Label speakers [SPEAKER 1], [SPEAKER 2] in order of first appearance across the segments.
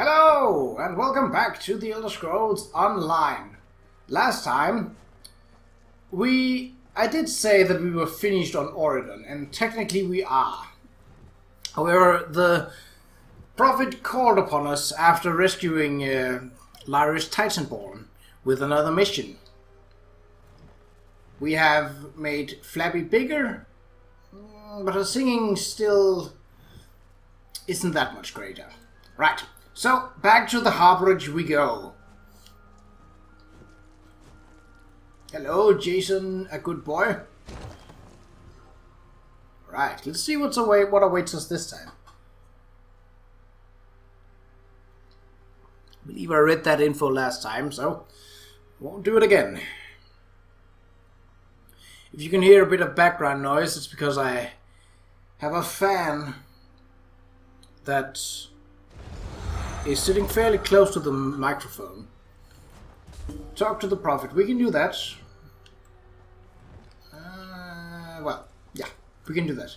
[SPEAKER 1] Hello, and welcome back to the Elder Scrolls Online. Last time, I did say that we were finished on Oregon, and technically we are. However, the Prophet called upon us after rescuing Lyris Titanborn with another mission. We have made Flabby bigger, but her singing still isn't that much greater. Right. So, back to the harborage we go. Hello, Jason, a good boy. Right, let's see what awaits us this time. I believe I read that info last time, so won't do it again. If you can hear a bit of background noise, it's because I have a fan that is sitting fairly close to the microphone. Talk to the Prophet. We can do that. Well, yeah, we can do that.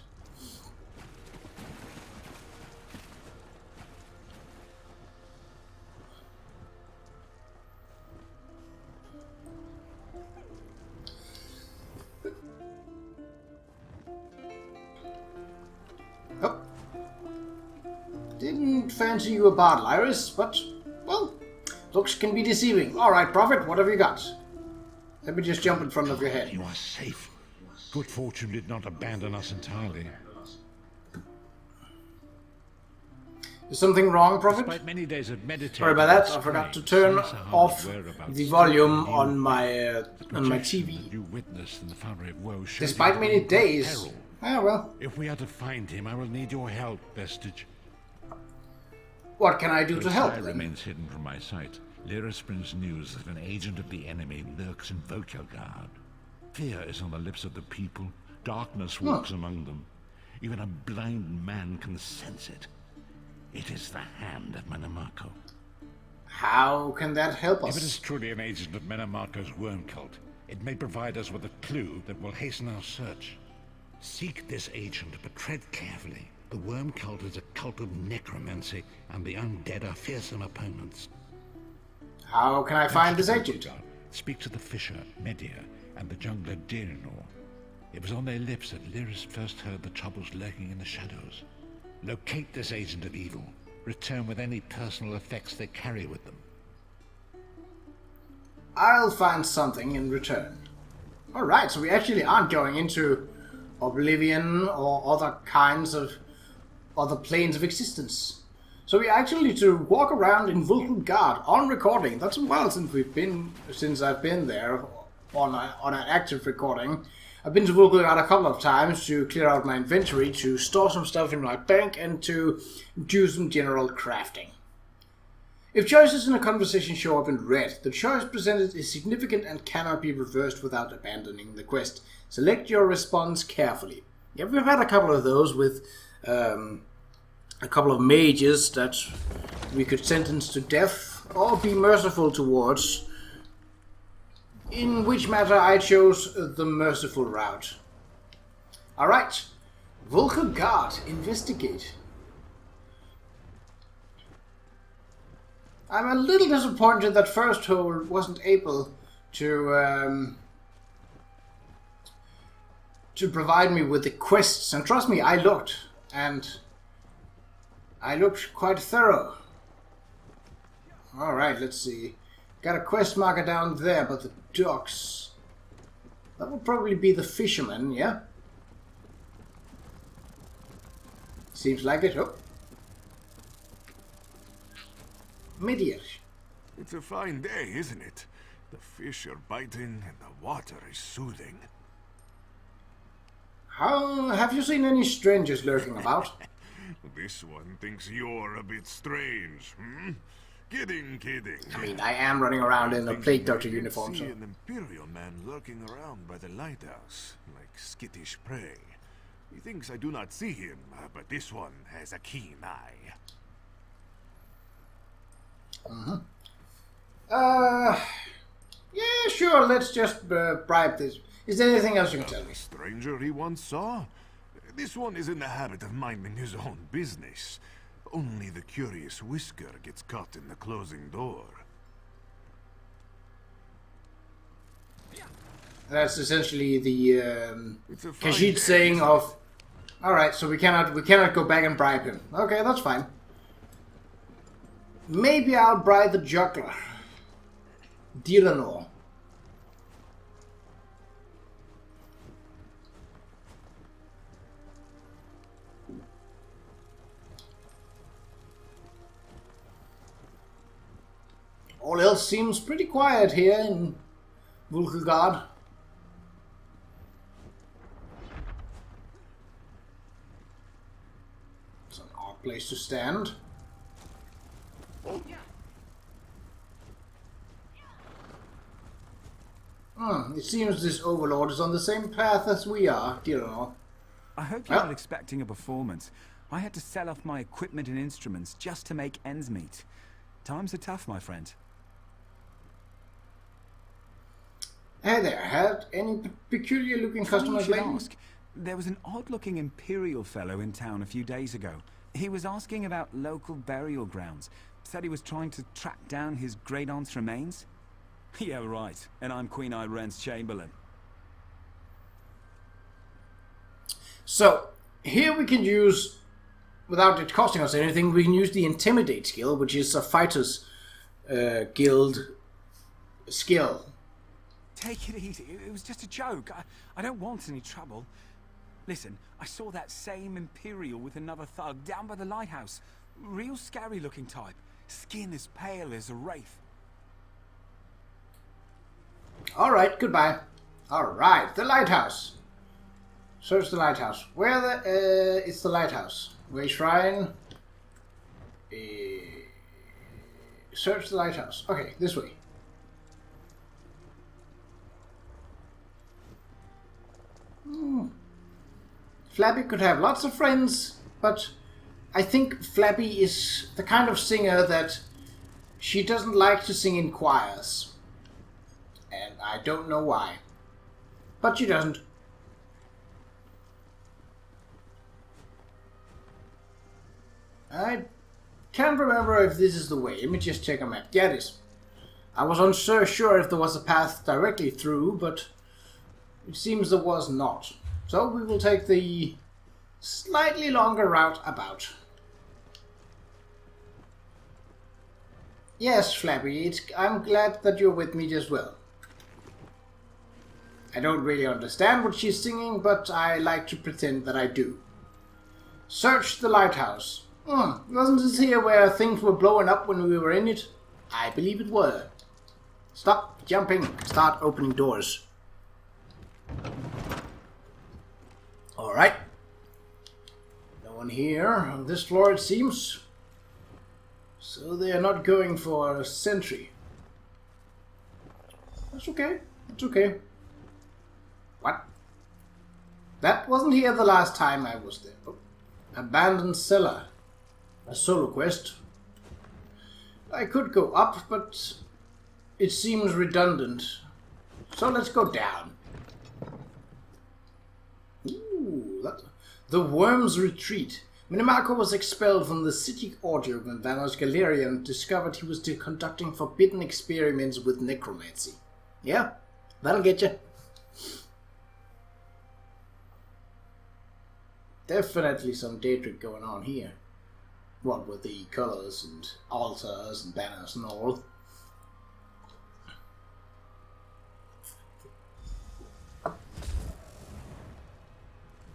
[SPEAKER 1] Oh. Didn't fancy you a bard, Lyris, but, well, looks can be deceiving. Alright, Prophet, what have you got? Let me just jump in front of your head.
[SPEAKER 2] You are safe. Good fortune did not abandon us entirely.
[SPEAKER 1] Is something wrong, Prophet?
[SPEAKER 2] Despite many days of meditating,
[SPEAKER 1] sorry about that. I forgot to turn off the volume on my TV.
[SPEAKER 2] You witnessed in the Foundry of Woe.
[SPEAKER 1] Despite many days. Ah, well.
[SPEAKER 2] If we are to find him, I will need your help, Vestige.
[SPEAKER 1] What can I do to help?
[SPEAKER 2] It remains hidden from my sight. Lyris brings news that an agent of the enemy lurks in Qa'Rajh. Fear is on the lips of the people. Darkness walks among them. Even a blind man can sense it. It is the hand of Mannimarco.
[SPEAKER 1] How can that help us?
[SPEAKER 2] If it is truly an agent of Mannimarco's worm cult, it may provide us with a clue that will hasten our search. Seek this agent, but tread carefully. The worm cult is a cult of necromancy, and the undead are fearsome opponents.
[SPEAKER 1] How can I find this agent?
[SPEAKER 2] Speak to the fisher, Medea, and the jungler Dirinor. It was on their lips that Lyris first heard the troubles lurking in the shadows. Locate this agent of evil. Return with any personal effects they carry with them.
[SPEAKER 1] I'll find something in return. Alright, so we actually aren't going into Oblivion or other kinds of other planes of existence. So we actually need to walk around in Qa'Rajh on recording. That's a while since I've been there on an active recording. I've been to Qa'Rajh a couple of times to clear out my inventory, to store some stuff in my bank, and to do some general crafting. If choices in a conversation show up in red, the choice presented is significant and cannot be reversed without abandoning the quest. Select your response carefully. Yeah, we've had a couple of those with a couple of mages that we could sentence to death or be merciful towards, in which matter I chose the merciful route. Alright, Qa'Rajh, investigate. I'm a little disappointed that First Hold wasn't able to provide me with the quests, and trust me, I looked, and I looked quite thorough. Alright, let's see. Got a quest marker down there, but the docks. That would probably be the fisherman, yeah? Seems like it. Oh. Midian.
[SPEAKER 3] It's a fine day, isn't it? The fish are biting and the water is soothing.
[SPEAKER 1] How have you seen any strangers lurking about?
[SPEAKER 3] This one thinks you're a bit strange, hmm? Kidding.
[SPEAKER 1] I mean, I am running around in a plague doctor uniform, so...
[SPEAKER 3] see an Imperial man lurking around by the lighthouse, like skittish prey. He thinks I do not see him, but this one has a keen eye.
[SPEAKER 1] Yeah, sure, let's just bribe this. Is there anything else you can tell me?
[SPEAKER 3] A stranger he once saw? This one is in the habit of minding his own business. Only the curious Whisker gets caught in the closing door.
[SPEAKER 1] That's essentially the
[SPEAKER 3] It's a fine
[SPEAKER 1] Khajiit
[SPEAKER 3] day,
[SPEAKER 1] saying
[SPEAKER 3] isn't
[SPEAKER 1] of, all right, so we cannot go back and bribe him. Okay, that's fine. Maybe I'll bribe the juggler, Diranor. All else seems pretty quiet here in Vulkagard. It's an odd place to stand. It seems this overlord is on the same path as we are, Diranor.
[SPEAKER 4] I hope you're not expecting a performance. I had to sell off my equipment and instruments just to make ends meet. Times are tough, my friend.
[SPEAKER 1] Hey there, had any peculiar looking
[SPEAKER 4] Funny
[SPEAKER 1] customers
[SPEAKER 4] you should
[SPEAKER 1] lately?
[SPEAKER 4] ask. There was an odd-looking Imperial fellow in town a few days ago. He was asking about local burial grounds. Said he was trying to track down his great-aunt's remains. Yeah, right. And I'm Queen Irene's Chamberlain.
[SPEAKER 1] So, here we can use, without it costing us anything, we can use the Intimidate skill, which is a fighter's guild skill.
[SPEAKER 4] Take it easy. It was just a joke. I don't want any trouble. Listen, I saw that same Imperial with another thug down by the lighthouse. Real scary looking type. Skin as pale as a wraith.
[SPEAKER 1] Alright, goodbye. Alright, the lighthouse. Search the lighthouse. Where it's the lighthouse. Way shrine. Search the lighthouse. Okay, this way. Flappy could have lots of friends, but I think Flappy is the kind of singer that she doesn't like to sing in choirs. And I don't know why. But she doesn't. I can't remember if this is the way. Let me just check a map. Yeah, it is. I was unsure if there was a path directly through, but it seems there was not. So we will take the slightly longer route about. Yes, Flappy, I'm glad that you're with me as well. I don't really understand what she's singing, but I like to pretend that I do. Search the lighthouse. Wasn't this here where things were blowing up when we were in it? I believe it were. Stop jumping and start opening doors. Alright. No one here on this floor, it seems. So they are not going for a sentry. That's okay. That's okay. What? That wasn't here the last time I was there. Oh. Abandoned cellar. A solo quest. I could go up, but it seems redundant. So let's go down. Ooh, the Worm's Retreat. Mannimarco was expelled from the city audio when Vanos Galerian discovered he was still conducting forbidden experiments with necromancy. Yeah, that'll get you. Definitely some Daedric going on here. What with the colours and altars and banners and all.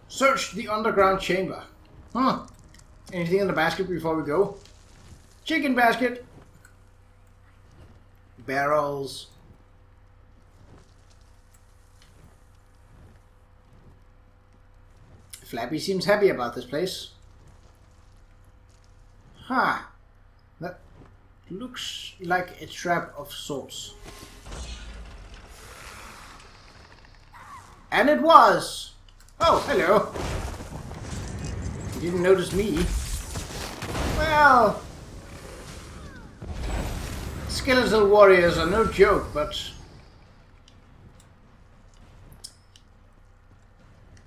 [SPEAKER 1] Search the underground chamber. Anything in the basket before we go? Chicken basket. Barrels. Flappy seems happy about this place. That looks like a trap of sorts. And it was! Oh, hello. You didn't notice me. Well, skeletal warriors are no joke, but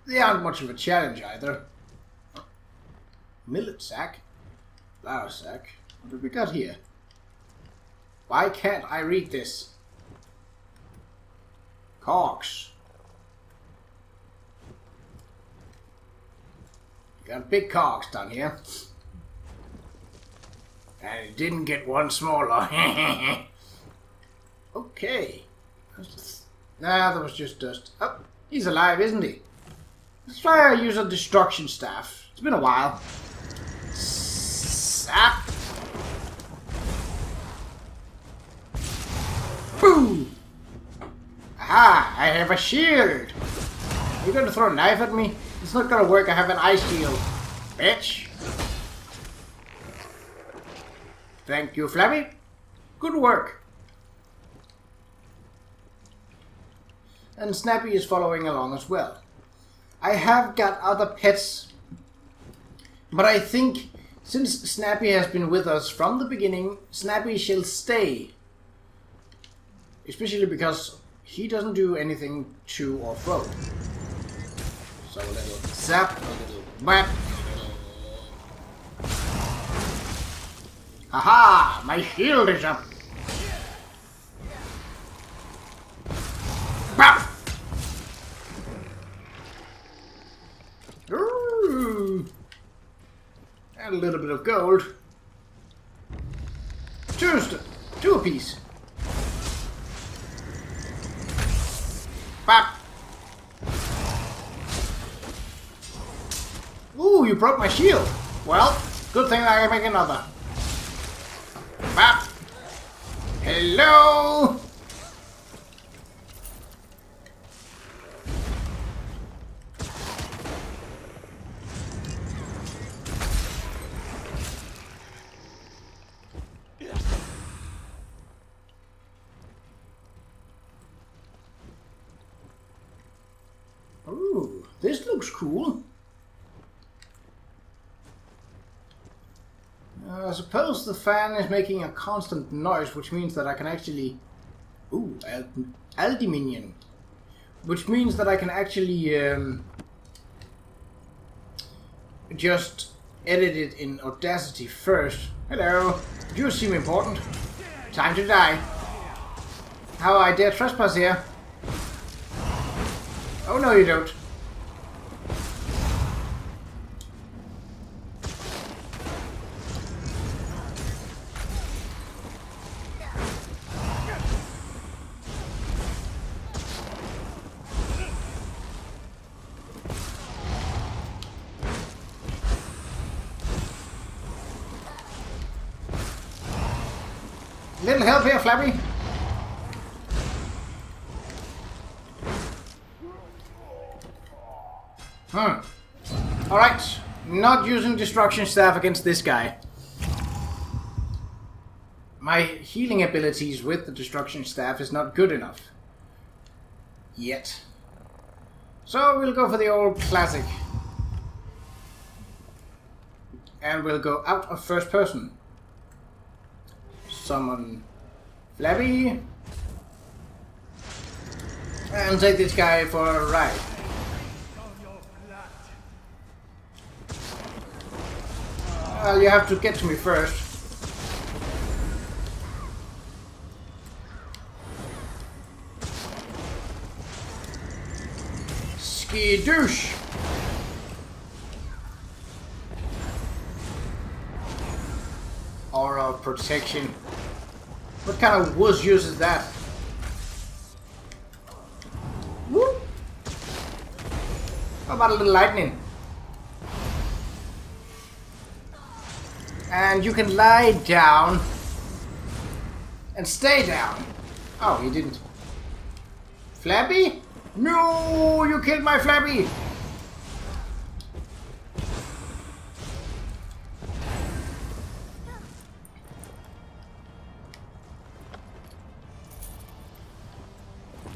[SPEAKER 1] they aren't much of a challenge either. Millet sack. Flower sack. What have we got here? Why can't I read this? Corks. Got big corks down here. And it didn't get one smaller. Okay. Nah, that was just dust. Oh, he's alive, isn't he? Let's try to use a destruction staff. It's been a while. Sap. Boom! Aha! I have a shield! You're gonna throw a knife at me? It's not gonna work, I have an ice shield. Bitch! Thank you, Flabby. Good work. And Snappy is following along as well. I have got other pets, but I think since Snappy has been with us from the beginning, Snappy shall stay. Especially because he doesn't do anything to or fro. So a little zap, a little whap. Haha! My shield is up! Bam! Ooh. And a little bit of gold. Two apiece. Bap! Ooh, you broke my shield. Well, good thing I can make another. Bap! Hello! Ooh, this looks cool. I suppose the fan is making a constant noise, which means that I can actually... Ooh, Altiminion. Which means that I can actually just edit it in Audacity first. Hello, you seem important. Time to die. How I dare trespass here? Oh no, you don't. Little help here, Flabby. Alright, not using destruction staff against this guy. My healing abilities with the destruction staff is not good enough. Yet. So we'll go for the old classic. And we'll go out of first person. Summon Flabby. And take this guy for a ride. Well, you have to get to me first. Skidoosh! Aura of protection. What kind of wuss uses that? Whoop! How about a little lightning? And you can lie down and stay down. Oh, he didn't. Flabby? No, you killed my Flabby.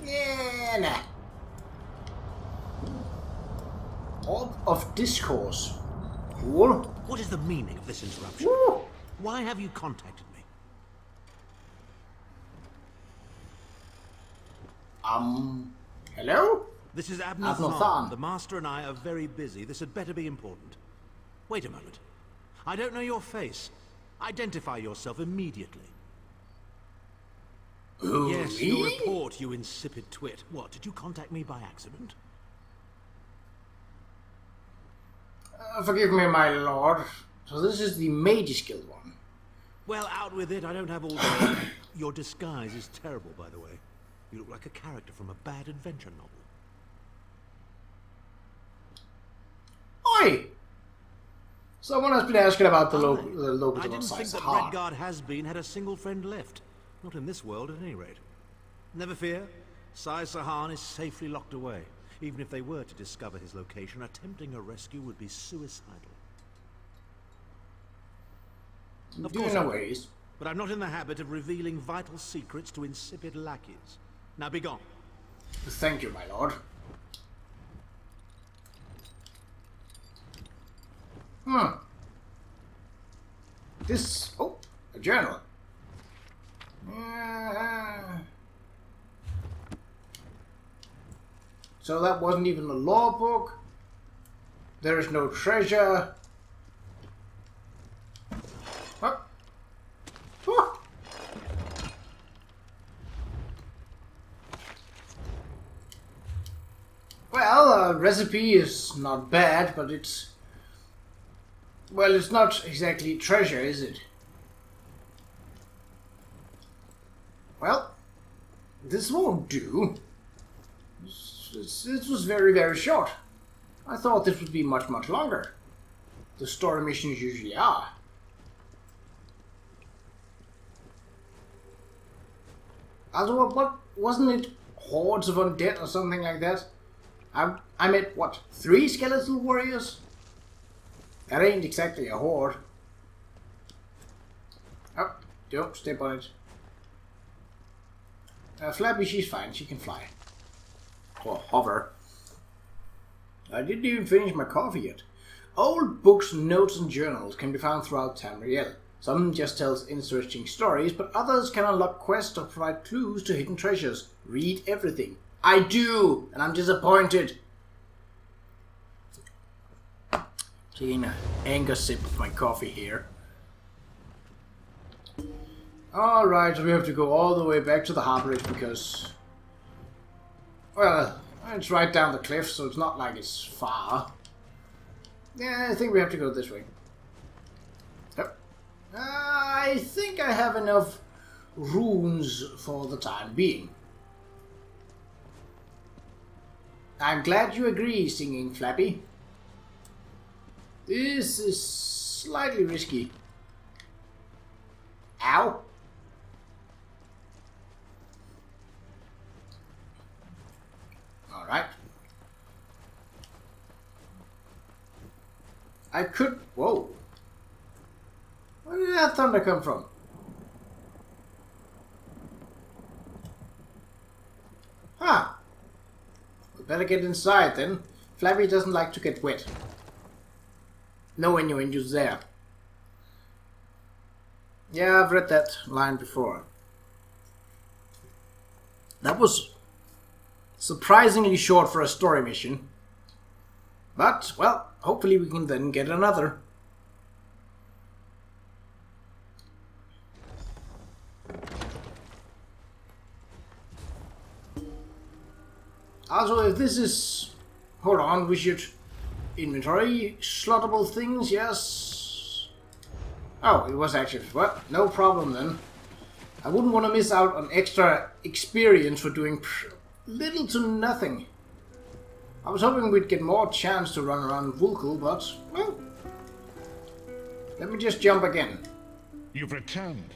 [SPEAKER 1] Yeah, nah. Orb of Discourse. Cool.
[SPEAKER 5] What is the meaning of this interruption?
[SPEAKER 1] Woo.
[SPEAKER 5] Why have you contacted me?
[SPEAKER 1] Hello?
[SPEAKER 5] This is Abnur
[SPEAKER 1] Abnur
[SPEAKER 5] Tharn.
[SPEAKER 1] Tharn.
[SPEAKER 5] The Master and I are very busy. This had better be important. Wait a moment. I don't know your face. Identify yourself immediately.
[SPEAKER 1] Who,
[SPEAKER 5] Yes,
[SPEAKER 1] me?
[SPEAKER 5] your report, you insipid twit. What, did you contact me by accident?
[SPEAKER 1] Forgive me, my lord. So this is the Mage's Guild one.
[SPEAKER 5] Well, out with it. I don't have all day. Your disguise is terrible, by the way. You look like a character from a bad adventure novel.
[SPEAKER 1] Oi! Someone has been asking about the
[SPEAKER 5] I
[SPEAKER 1] locals
[SPEAKER 5] didn't
[SPEAKER 1] of
[SPEAKER 5] think that
[SPEAKER 1] Sahar.
[SPEAKER 5] Redguard has-been had a single friend left. Not in this world, at any rate. Never fear. Sai Sahan is safely locked away. Even if they were to discover his location, attempting a rescue would be suicidal. Of
[SPEAKER 1] Do you
[SPEAKER 5] course
[SPEAKER 1] know
[SPEAKER 5] I
[SPEAKER 1] where
[SPEAKER 5] would.
[SPEAKER 1] he is?
[SPEAKER 5] But I'm not in the habit of revealing vital secrets to insipid lackeys. Now be gone.
[SPEAKER 1] Thank you, my lord. This... Oh, a journal. So that wasn't even a law book. There is no treasure. Huh? Huh. Well, recipe is not bad, but it's... Well, it's not exactly treasure, is it? Well, this won't do. This was very, very short. I thought this would be much, much longer. The story missions usually are. Also, what wasn't it? Hordes of undead or something like that? I met, what, 3 skeletal warriors? That ain't exactly a horde. Oh, don't step on it. Flappy, she's fine. She can fly. Or hover. I didn't even finish my coffee yet. Old books, notes, and journals can be found throughout Tamriel. Some just tells interesting stories, but others can unlock quests or provide clues to hidden treasures. Read everything. I do, and I'm disappointed. Taking an anger sip of my coffee here. Alright, so we have to go all the way back to the harborage because... Well, it's right down the cliff, so it's not like it's far. Yeah, I think we have to go this way. Yep. I think I have enough runes for the time being. I'm glad you agree, Singing Flappy. This is slightly risky. Ow! Alright. I could... Whoa. Where did that thunder come from? Huh. We better get inside then. Flappy doesn't like to get wet. No innuendos there. Yeah, I've read that line before. That was surprisingly short for a story mission. But, well, hopefully we can then get another. Also, if this is... Hold on, we should... Inventory, slottable things, yes. Oh, it was actually... Well, no problem then. I wouldn't want to miss out on extra experience for doing little to nothing. I was hoping we'd get more chance to run around Vulkul, but, well... Let me just jump again.
[SPEAKER 2] You've returned.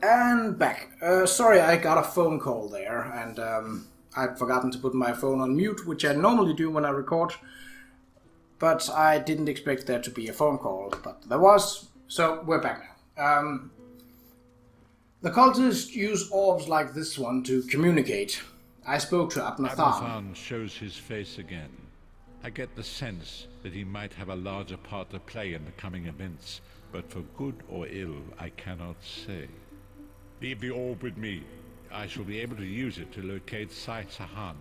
[SPEAKER 1] And back. Sorry, I got a phone call there, and I'd forgotten to put my phone on mute, which I normally do when I record. But I didn't expect there to be a phone call, but there was. So, we're back now. The cultists use orbs like this one to communicate. I spoke to Abnur
[SPEAKER 2] Abnur
[SPEAKER 1] Tharn.
[SPEAKER 2] Tharn shows his face again. I get the sense that he might have a larger part to play in the coming events, but for good or ill, I cannot say. Leave the orb with me. I shall be able to use it to locate Sai Sahan.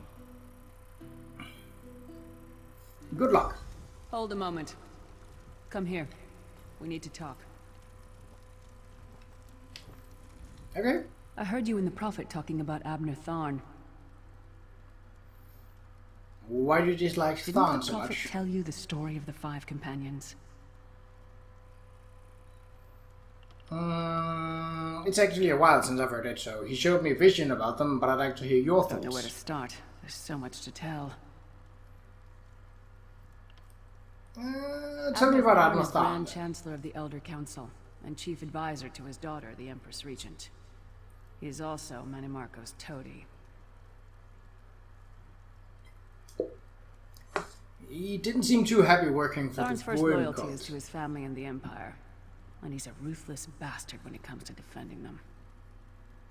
[SPEAKER 1] Good luck.
[SPEAKER 6] Hold a moment. Come here. We need to talk.
[SPEAKER 1] Okay.
[SPEAKER 6] I heard you and the Prophet talking about Abnur Tharn.
[SPEAKER 1] Why do you dislike
[SPEAKER 6] Didn't
[SPEAKER 1] Tharn
[SPEAKER 6] the
[SPEAKER 1] so
[SPEAKER 6] Prophet
[SPEAKER 1] much?
[SPEAKER 6] tell you the story of the 5 companions?
[SPEAKER 1] It's actually a while since I've heard it, so he showed me a vision about them, but I'd like to hear your
[SPEAKER 6] Don't know where to
[SPEAKER 1] thoughts.
[SPEAKER 6] start. There's so much to tell.
[SPEAKER 1] Tell me about
[SPEAKER 6] Tharn
[SPEAKER 1] Abnur
[SPEAKER 6] is Grand
[SPEAKER 1] Tharn.
[SPEAKER 6] Chancellor of the Elder Council and chief advisor to his daughter, the Empress Regent. He is also Mannimarco's toady.
[SPEAKER 1] He didn't seem too happy working for
[SPEAKER 6] Tharn's
[SPEAKER 1] the
[SPEAKER 6] first
[SPEAKER 1] Worm
[SPEAKER 6] loyalty
[SPEAKER 1] Cult.
[SPEAKER 6] is to his family and the Empire, and he's a ruthless bastard when it comes to defending them.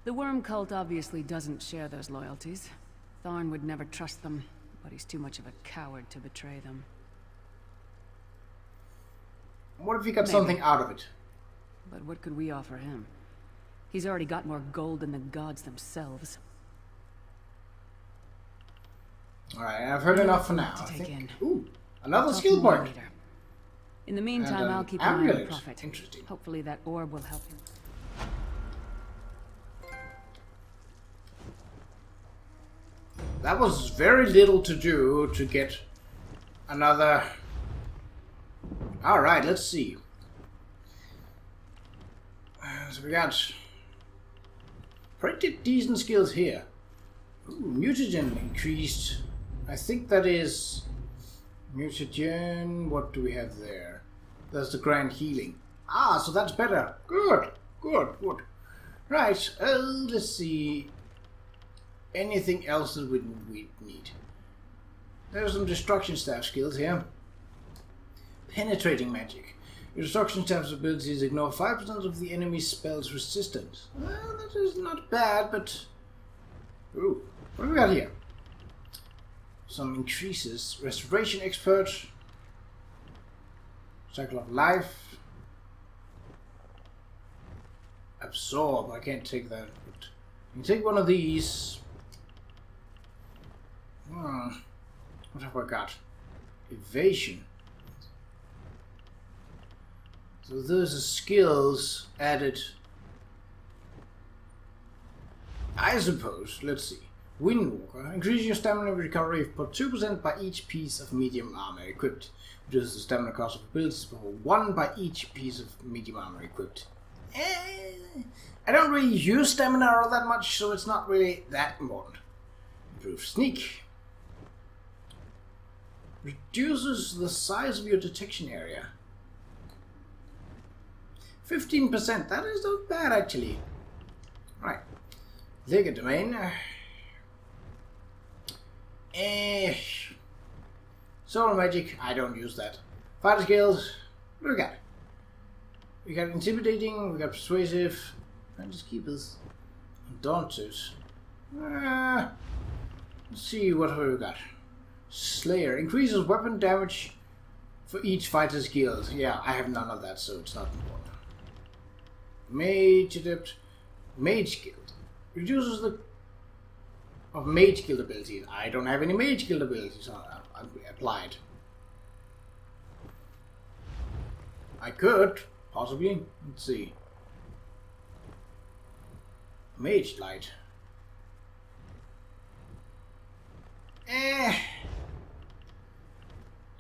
[SPEAKER 6] The Worm Cult obviously doesn't share those loyalties. Tharn would never trust them, but he's too much of a coward to betray them.
[SPEAKER 1] What if he got
[SPEAKER 6] Maybe.
[SPEAKER 1] something out of it?
[SPEAKER 6] But what could we offer him? He's already got more gold than the gods themselves.
[SPEAKER 1] Alright, I've heard enough for now.
[SPEAKER 6] To
[SPEAKER 1] I
[SPEAKER 6] take
[SPEAKER 1] think.
[SPEAKER 6] in.
[SPEAKER 1] Ooh, another
[SPEAKER 6] Talk
[SPEAKER 1] skill
[SPEAKER 6] more
[SPEAKER 1] point.
[SPEAKER 6] later. In the meantime,
[SPEAKER 1] And,
[SPEAKER 6] I'll keep an eye on the
[SPEAKER 1] amulet.
[SPEAKER 6] Prophet.
[SPEAKER 1] Interesting.
[SPEAKER 6] Hopefully that orb will help him.
[SPEAKER 1] That was very little to do to get another... Alright, let's see. So we got pretty decent skills here. Ooh, mutagen increased. I think that is mutagen. What do we have there? That's the grand healing. Ah, so that's better. Good, good, good. Right, let's see. Anything else that we need? There's some destruction staff skills here. Penetrating magic. Your destruction staff's abilities ignore 5% of the enemy's spell's resistance. Well, that is not bad, but... Ooh, what do we got here? Some increases. Restoration expert. Cycle of life. Absorb. I can't take that. But you can take one of these. What have I got? Evasion. So those are skills added. I suppose. Let's see. Windwalker. Increase your stamina recovery for 2% by each piece of medium armor equipped. Reduces the stamina cost of abilities for 1 by each piece of medium armor equipped. I don't really use stamina all that much, so it's not really that important. Improve sneak. Reduces the size of your detection area. 15%. That is not bad, actually. Right. Vega domain. Solar magic. I don't use that. Fighter skills. What do we got? We got intimidating. We got persuasive. Apprentice keepers. Daunted. Let's see what we got. Slayer. Increases weapon damage for each fighter's guild. Yeah, I have none of that, so it's not important. Mage adept. Mage guild. Reduces the of mage guild abilities. I don't have any mage guild abilities applied. I could, possibly. Let's see. Mage light.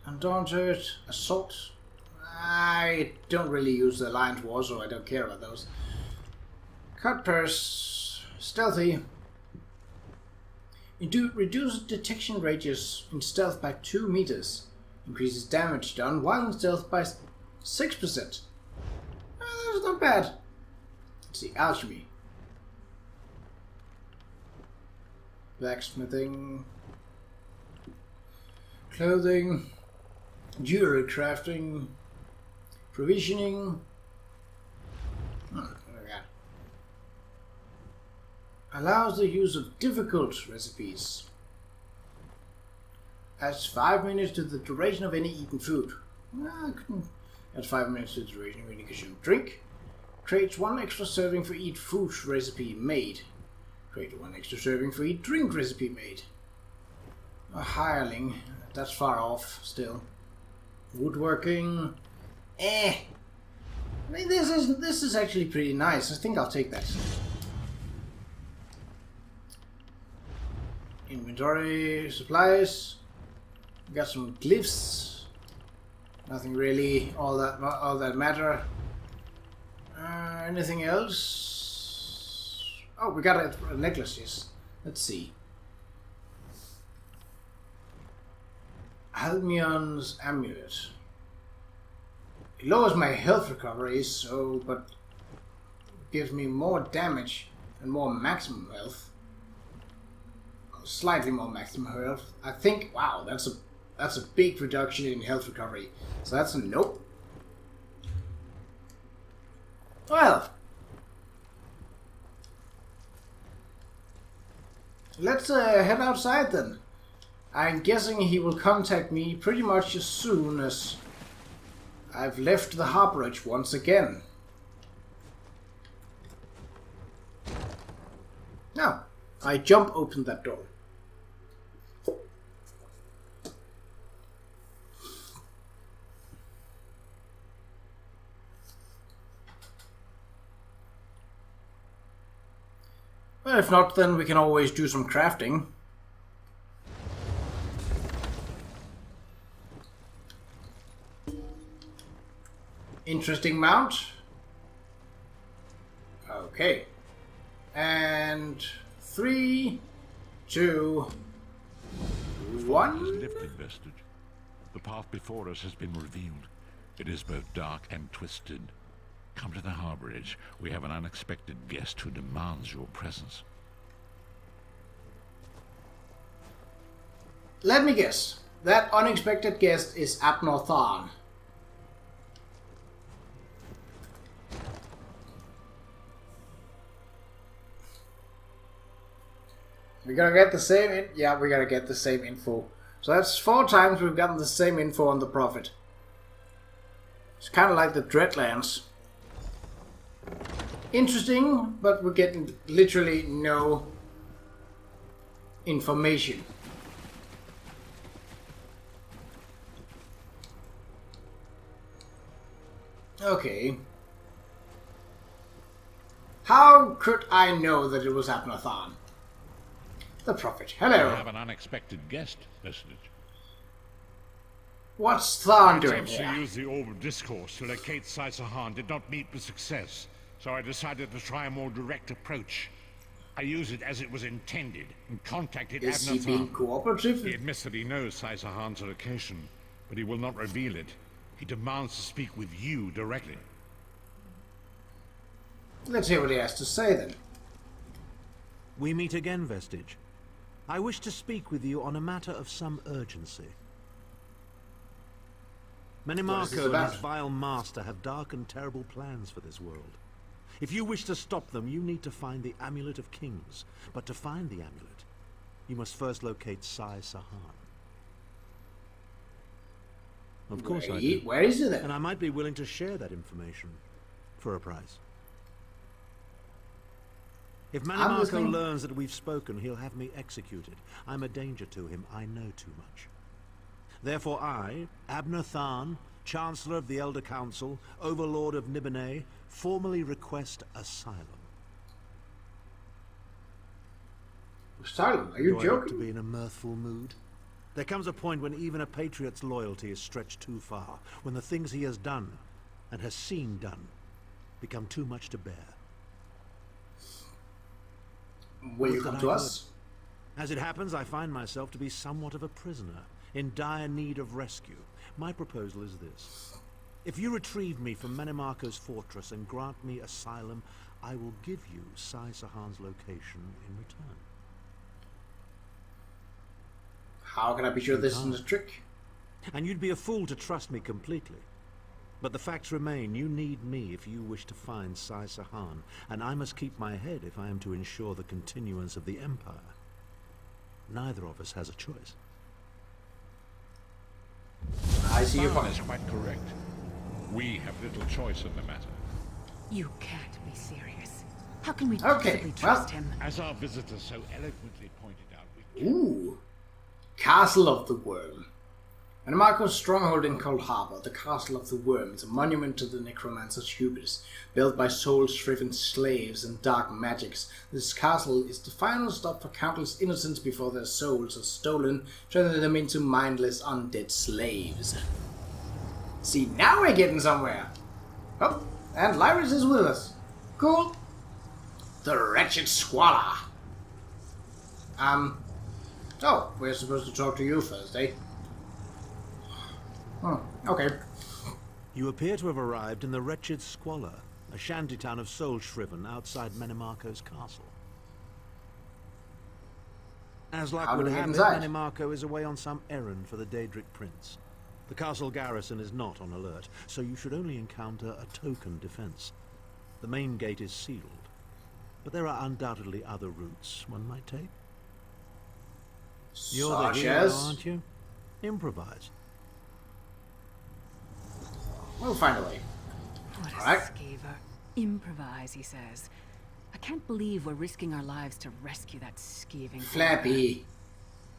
[SPEAKER 1] Undaunted. Assault. I don't really use the Alliance War, so I don't care about those. Cut purse. Stealthy. Reduce detection radius in stealth by 2 meters. Increases damage done while in stealth by 6%. That's not bad. Let's see. Alchemy. Blacksmithing. Clothing. Jewelry crafting. Provisioning. There we go. Allows the use of difficult recipes. Adds 5 minutes to the duration of any eaten food. Adds 5 minutes to the duration of any consumed drink. Creates 1 extra serving for each food recipe made. Create 1 extra serving for each drink recipe made. A hireling. That's far off still. Woodworking. I mean, this is actually pretty nice. I think I'll take that. Inventory, supplies. We got some glyphs. Nothing really all that matter. Anything else? Oh, we got a necklace. Yes. Let's see. Halmion's amulet. It lowers my health recovery, but gives me more damage and more maximum health. Slightly more maximum health. I think. Wow, that's a big reduction in health recovery. So that's a nope. Well, let's head outside then. I'm guessing he will contact me pretty much as soon as I've left the harborage once again. Now, I jump open that door. Well, if not, then we can always do some crafting. Interesting mount. Okay. And 3, 2, 1.
[SPEAKER 2] Is lifted, Vestige. The path before us has been revealed. It is both dark and twisted. Come to the harborage. We have an unexpected guest who demands your presence.
[SPEAKER 1] Let me guess. That unexpected guest is Abnur Tharn. We're gonna get the same yeah, we're gonna get the same info. So that's 4 times we've gotten the same info on the Prophet. It's kind of like the Dreadlands. Interesting, but we're getting literally no information. Okay. How could I know that it was Abnur Tharn? The Prophet. Hello.
[SPEAKER 2] We have an unexpected guest, Vestige.
[SPEAKER 1] What's Tharn doing
[SPEAKER 2] Attempts to
[SPEAKER 1] here?
[SPEAKER 2] use the Orb of Discourse to locate Sahan did not meet with success, so I decided to try a more direct approach. I used it as it was intended and contacted
[SPEAKER 1] Is he
[SPEAKER 2] Abnur
[SPEAKER 1] being
[SPEAKER 2] Tharn.
[SPEAKER 1] cooperative?
[SPEAKER 2] He admits that he knows Sahan's location, but he will not reveal it. He demands to speak with you directly.
[SPEAKER 1] Let's hear what he has to say then.
[SPEAKER 5] We meet again, Vestige. I wish to speak with you on a matter of some urgency.
[SPEAKER 1] What is this
[SPEAKER 5] Mannimarco and
[SPEAKER 1] about?
[SPEAKER 5] his vile master have dark and terrible plans for this world. If you wish to stop them, you need to find the Amulet of Kings. But to find the amulet, you must first locate Sahan. Of course I do.
[SPEAKER 1] Where is he then?
[SPEAKER 5] And I might be willing to share that information for a price. If Mannimarco
[SPEAKER 1] listening.
[SPEAKER 5] learns that we've spoken, he'll have me executed. I'm a danger to him. I know too much. Therefore I, Abnur Tharn, Chancellor of the Elder Council, Overlord of Nibene, formally request asylum.
[SPEAKER 1] Asylum? Are you
[SPEAKER 5] Do I look to
[SPEAKER 1] joking?
[SPEAKER 5] be in a mirthful mood? There comes a point when even a patriot's loyalty is stretched too far, when the things he has done, and has seen done, become too much to bear.
[SPEAKER 1] Will you
[SPEAKER 5] Would
[SPEAKER 1] come
[SPEAKER 5] that
[SPEAKER 1] to
[SPEAKER 5] I
[SPEAKER 1] us?
[SPEAKER 5] could. As it happens, I find myself to be somewhat of a prisoner, in dire need of rescue. My proposal is this. If you retrieve me from Mannimarco's fortress and grant me asylum, I will give you Sahan's location in return.
[SPEAKER 1] How can I be sure this isn't a trick?
[SPEAKER 5] And you'd be a fool to trust me completely. But the facts remain, you need me if you wish to find Sahan, and I must keep my head if I am to ensure the continuance of the Empire. Neither of us has a choice.
[SPEAKER 1] I see your
[SPEAKER 2] Tharn
[SPEAKER 1] point.
[SPEAKER 2] is quite correct. We have little choice in the matter.
[SPEAKER 6] You can't be serious. How can we
[SPEAKER 1] Okay,
[SPEAKER 6] possibly
[SPEAKER 1] well-
[SPEAKER 6] trust him?
[SPEAKER 2] As our visitor so eloquently pointed out, we
[SPEAKER 1] Ooh. Castle of the Worm. Mannimarco's stronghold in Coldharbour, the Castle of the Worm, is a monument to the necromancer's hubris. Built by soul-shriven slaves and dark magics, this castle is the final stop for countless innocents before their souls are stolen, turning them into mindless undead slaves. See, now we're getting somewhere! Oh, and Lyris is with us. Cool. The wretched squalor. Oh, we're supposed to talk to you first, eh? Okay.
[SPEAKER 5] You appear to have arrived in the Wretched Squalor, a shantytown of soul-shriven outside Mannimarco's castle. As luck
[SPEAKER 1] How do
[SPEAKER 5] would
[SPEAKER 1] we get
[SPEAKER 5] have it,
[SPEAKER 1] inside?
[SPEAKER 5] Mannimarco is away on some errand for the Daedric Prince. The castle garrison is not on alert, so you should only encounter a token defense. The main gate is sealed, but there are undoubtedly other routes one might take. You're the hero, aren't you? Improvise.
[SPEAKER 1] We'll find a way.
[SPEAKER 6] What a
[SPEAKER 1] Alright.
[SPEAKER 6] scaver. Improvise, he says. I can't believe we're risking our lives to rescue that scathing.
[SPEAKER 1] Flappy.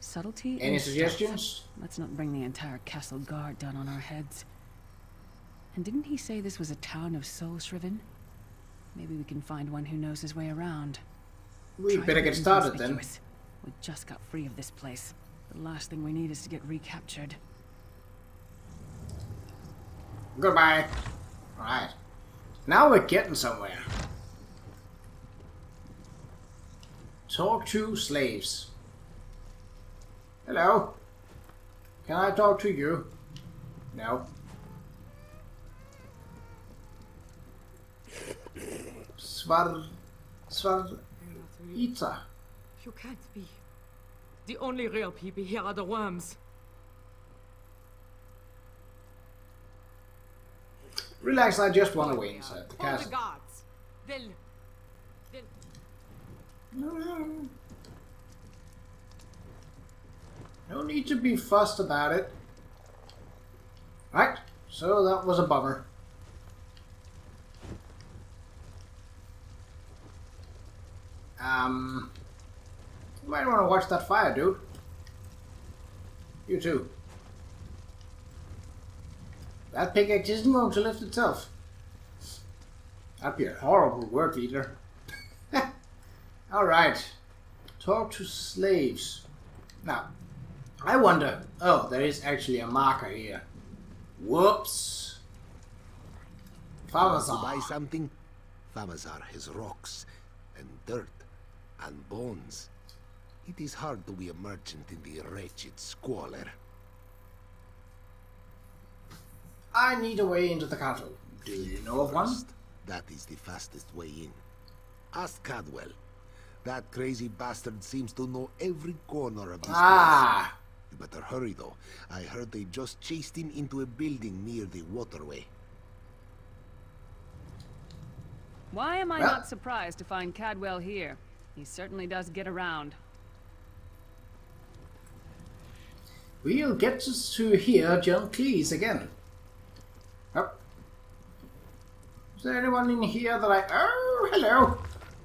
[SPEAKER 6] Subtlety.
[SPEAKER 1] Any
[SPEAKER 6] and stealth.
[SPEAKER 1] suggestions?
[SPEAKER 6] Let's not bring the entire castle guard down on our heads. And didn't he say this was a town of soul-shriven? Maybe we can find one who knows his way around.
[SPEAKER 1] We
[SPEAKER 6] Try
[SPEAKER 1] better
[SPEAKER 6] to
[SPEAKER 1] get
[SPEAKER 6] be
[SPEAKER 1] started then.
[SPEAKER 6] inconspicuous. We just got free of this place. The last thing we need is to get recaptured.
[SPEAKER 1] Goodbye. Alright. Now we're getting somewhere. Talk to slaves. Hello. Can I talk to you? No. Ita.
[SPEAKER 7] You can't be. The only real people here are the worms.
[SPEAKER 1] Relax, I just want to wait inside the
[SPEAKER 7] Call the
[SPEAKER 1] castle.
[SPEAKER 7] guards. They'll...
[SPEAKER 1] No need to be fussed about it. Right, so that was a bummer. You might want to watch that fire, dude. You too. That pickaxe isn't going to lift itself. That'd be a horrible work leader. Alright. Talk to slaves. Now, I wonder... Oh, there is actually a marker here. Whoops.
[SPEAKER 8] To buy
[SPEAKER 1] Famazar.
[SPEAKER 8] something? Famazar has rocks, and dirt, and bones. It is hard to be a merchant in the wretched squalor.
[SPEAKER 1] I need a way into the castle. Do you know of one?
[SPEAKER 8] First, that is the fastest way in. Ask Cadwell. That crazy bastard seems to know every corner of this place.
[SPEAKER 1] Ah,
[SPEAKER 8] You better hurry though. I heard they just chased him into a building near the waterway.
[SPEAKER 6] Why am I
[SPEAKER 1] Well-
[SPEAKER 6] not surprised to find Cadwell here? He certainly does get around.
[SPEAKER 1] we'll get to hear John Cleese again. Oh. Is there anyone in here that I... Oh, hello!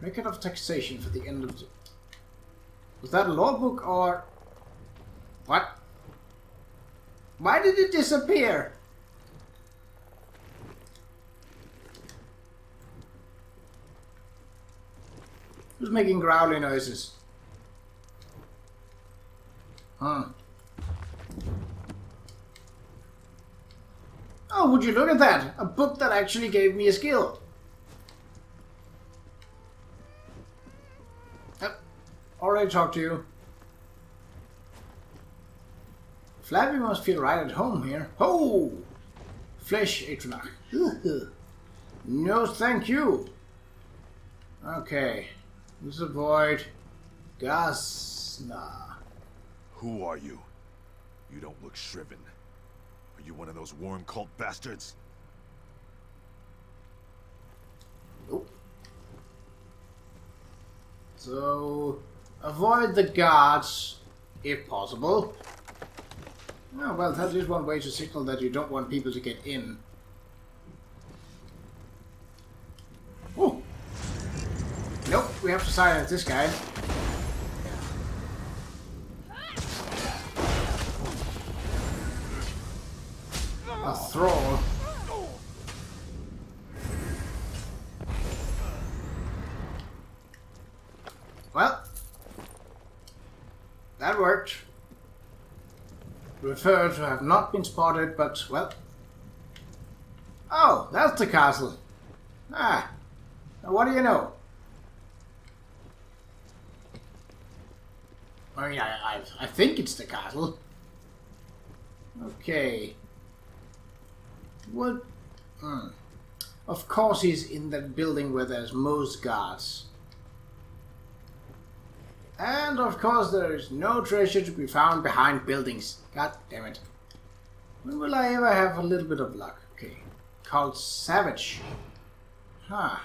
[SPEAKER 1] Record of taxation for the end of the... Was that a law book or... What? Why did it disappear? Who's making growly noises? Oh, would you look at that? A book that actually gave me a skill. Already talked to you. Flappy must feel right at home here. Oh! Flesh Atronach. No, thank you. Okay. Let's avoid Gasna.
[SPEAKER 3] Who are you? You don't look shriven. Are you one of those worm cult bastards?
[SPEAKER 1] Nope. So, avoid the guards, if possible. Oh, well, that is one way to signal that you don't want people to get in. Oh! Nope, we have to silence this guy. Well, that worked. Refer to have not been spotted, but, well... Oh, that's the castle. Ah, now what do you know? I mean, I think it's the castle. Okay. What? Of course he's in that building where there's most guards. And of course there is no treasure to be found behind buildings. God damn it. When will I ever have a little bit of luck? Okay. Called Savage. Huh.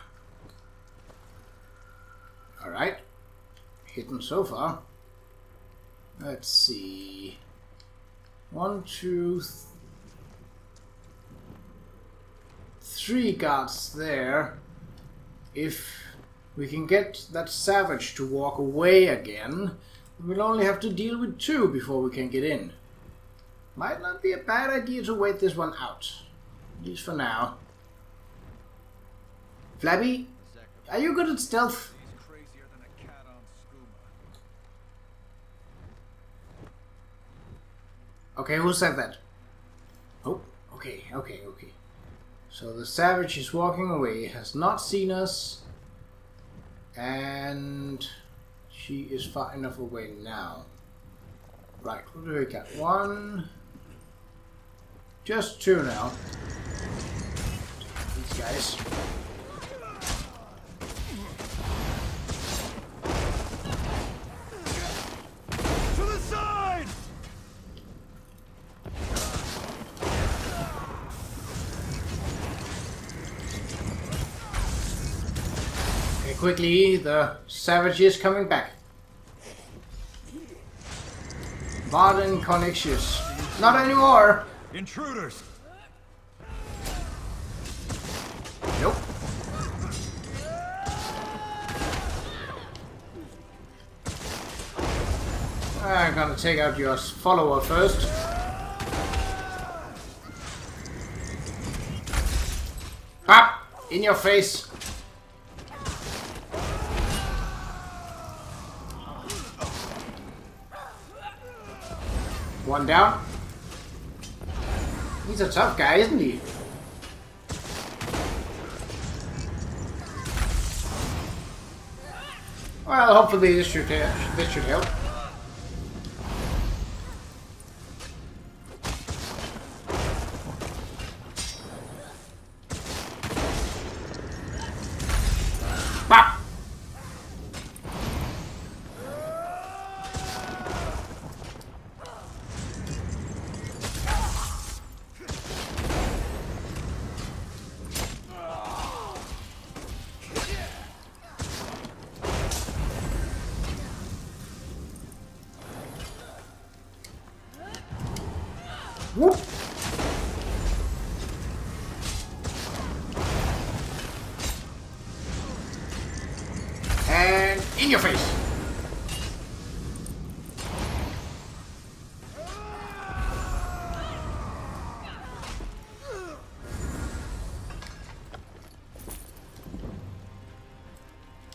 [SPEAKER 1] Alright. Hidden so far. Let's see. 1, 2, 3 guards there. If we can get that savage to walk away again, we'll only have to deal with 2 before we can get in. Might not be a bad idea to wait this one out. At least for now. Flabby, are you good at stealth? Okay, who said that? Oh, okay. So the savage is walking away, has not seen us, and she is far enough away now. Right, what do we got? 1, just 2 now. These guys.
[SPEAKER 3] To the side!
[SPEAKER 1] Okay, quickly, the savage is coming back. Varden Connectius. Not anymore!
[SPEAKER 3] Intruders!
[SPEAKER 1] Nope. I'm gonna take out your follower first. Ah! In your face! One down. He's a tough guy, isn't he? Well, hopefully this should help. Bop! Whoop! And in your face!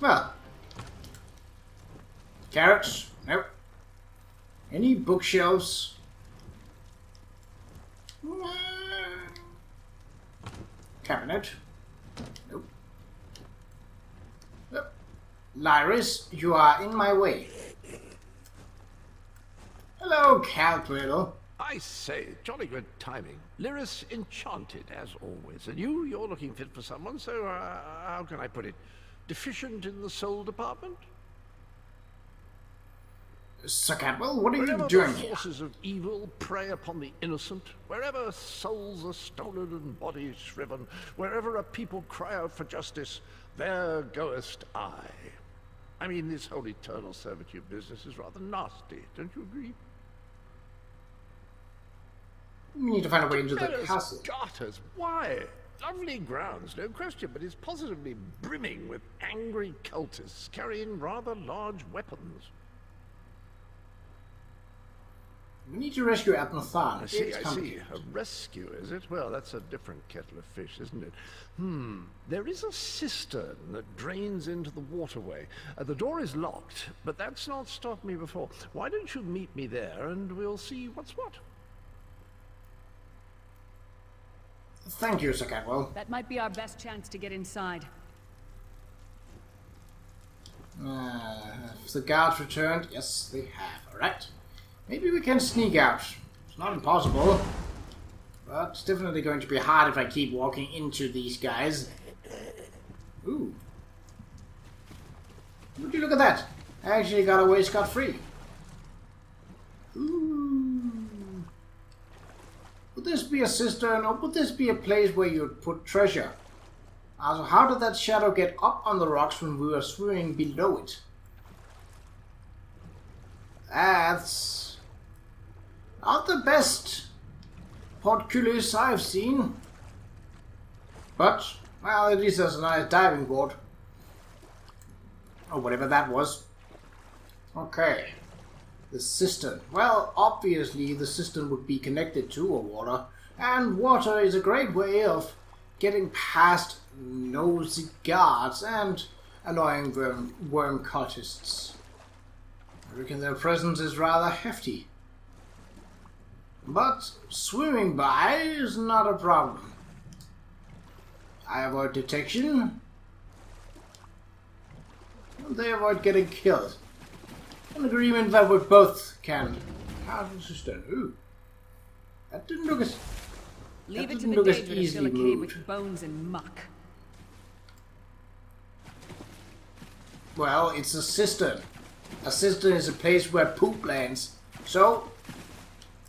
[SPEAKER 1] Well. Carrots? Nope. Any bookshelves? Cabinet? Nope. Yep. Lyris, you are in my way. Hello, Caltwell.
[SPEAKER 9] I say, jolly good timing. Lyris enchanted, as always. And you're looking fit for someone, so how can I put it? Deficient in the soul department?
[SPEAKER 1] Sir Cantwell, what are
[SPEAKER 9] Wherever
[SPEAKER 1] you doing
[SPEAKER 9] the
[SPEAKER 1] here?
[SPEAKER 9] forces of evil prey upon the innocent, wherever souls are stolen and bodies shriven, wherever a people cry out for justice, there goest I. I mean, this whole eternal servitude business is rather nasty, don't you agree?
[SPEAKER 1] We need to find a way into the
[SPEAKER 9] Bella's
[SPEAKER 1] castle.
[SPEAKER 9] Garters, why? Lovely grounds, no question, but it's positively brimming with angry cultists carrying rather large weapons.
[SPEAKER 1] We need to rescue Abnur Tharn.
[SPEAKER 9] I see,
[SPEAKER 1] It's
[SPEAKER 9] I see.
[SPEAKER 1] complicated.
[SPEAKER 9] A rescue, is it? Well, that's a different kettle of fish, isn't it? There is a cistern that drains into the waterway. The door is locked, but that's not stopped me before. Why don't you meet me there and we'll see what's what?
[SPEAKER 1] Thank you, Sir Cadwell.
[SPEAKER 6] That might be our best chance to get inside.
[SPEAKER 1] Have the guards returned? Yes, they have. Alright. Maybe we can sneak out. It's not impossible. But it's definitely going to be hard if I keep walking into these guys. Ooh. Would you look at that? I actually got away scot-free. Ooh. Would this be a cistern, or would this be a place where you'd put treasure? Also, how did that shadow get up on the rocks when we were swimming below it? That's not the best portcullis I've seen. But, well, at least there's a nice diving board. Or whatever that was. Okay. The cistern. Well, obviously the cistern would be connected to a water. And water is a great way of getting past nosy guards and annoying worm cultists. I reckon their presence is rather hefty. But swimming by is not a problem. I avoid detection. And they avoid getting killed. An agreement that we both can have a cistern. Ooh. That didn't look as...
[SPEAKER 6] Leave it to
[SPEAKER 1] didn't
[SPEAKER 6] the
[SPEAKER 1] look as
[SPEAKER 6] Daedra to fill
[SPEAKER 1] easily
[SPEAKER 6] a cave
[SPEAKER 1] moved.
[SPEAKER 6] with bones and muck.
[SPEAKER 1] Well, it's a cistern. A cistern is a place where poop lands. So,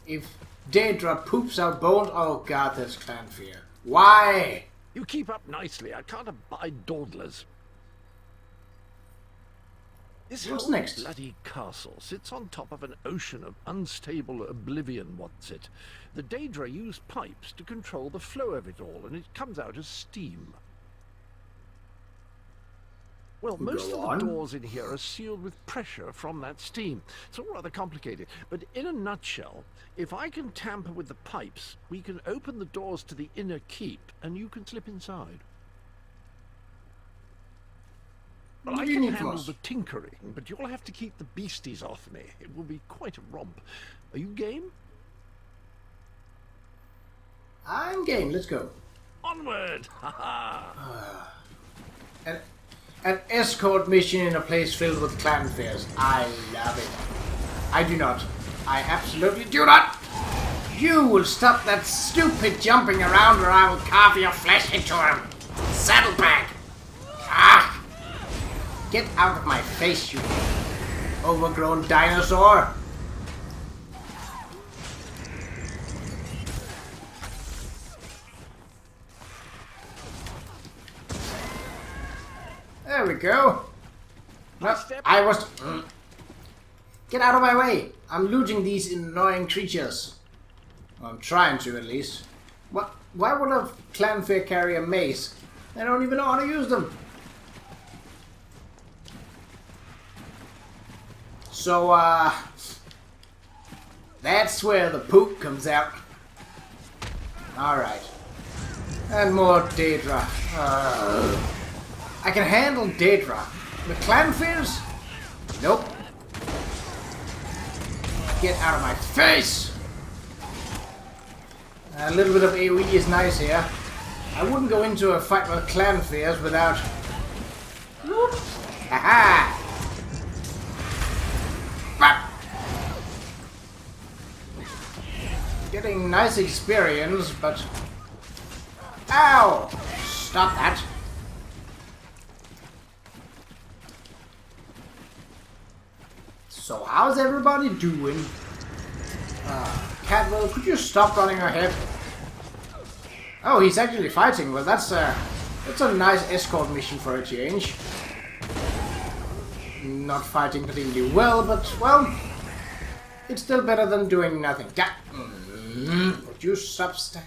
[SPEAKER 1] if Daedra poops out bones, oh god, there's clan fear. Why?
[SPEAKER 9] You keep up nicely. I can't abide dawdlers. This
[SPEAKER 1] What's
[SPEAKER 9] whole
[SPEAKER 1] next?
[SPEAKER 9] bloody castle sits on top of an ocean of unstable oblivion, what's it? The Daedra use pipes to control the flow of it all, and it comes out as steam. Well, most of the doors in here are sealed with pressure from that steam. It's all rather complicated, but in a nutshell, if I can tamper with the pipes, we can open the doors to the inner keep, and you can slip inside. Well, I can handle the tinkering, but you'll have to keep the beasties off me. It will be quite a romp. Are you game?
[SPEAKER 1] I'm game, let's go.
[SPEAKER 9] Onward! Ha-ha!
[SPEAKER 1] An escort mission in a place filled with clan fairs. I love it. I do not. I absolutely do not! You will stop that stupid jumping around or I will carve your flesh into him. Saddlebag! Ah! Get out of my face, you overgrown dinosaur! There we go. No, I was... Get out of my way! I'm looting these annoying creatures. Well, I'm trying to, at least. What? Why would a clanfair carry a mace? They don't even know how to use them. So, that's where the poop comes out. Alright. And more Daedra. I can handle Daedra. The clanfairs? Nope. Get out of my face! A little bit of AoE is nice here. I wouldn't go into a fight with clanfairs without... Whoop! Haha! Getting nice experience, but... Ow! Stop that. So, how's everybody doing? Cadwell, could you stop running ahead? Oh, he's actually fighting. Well, that's a nice escort mission for a change. Not fighting particularly well, but, well, it's still better than doing nothing. Would you substack?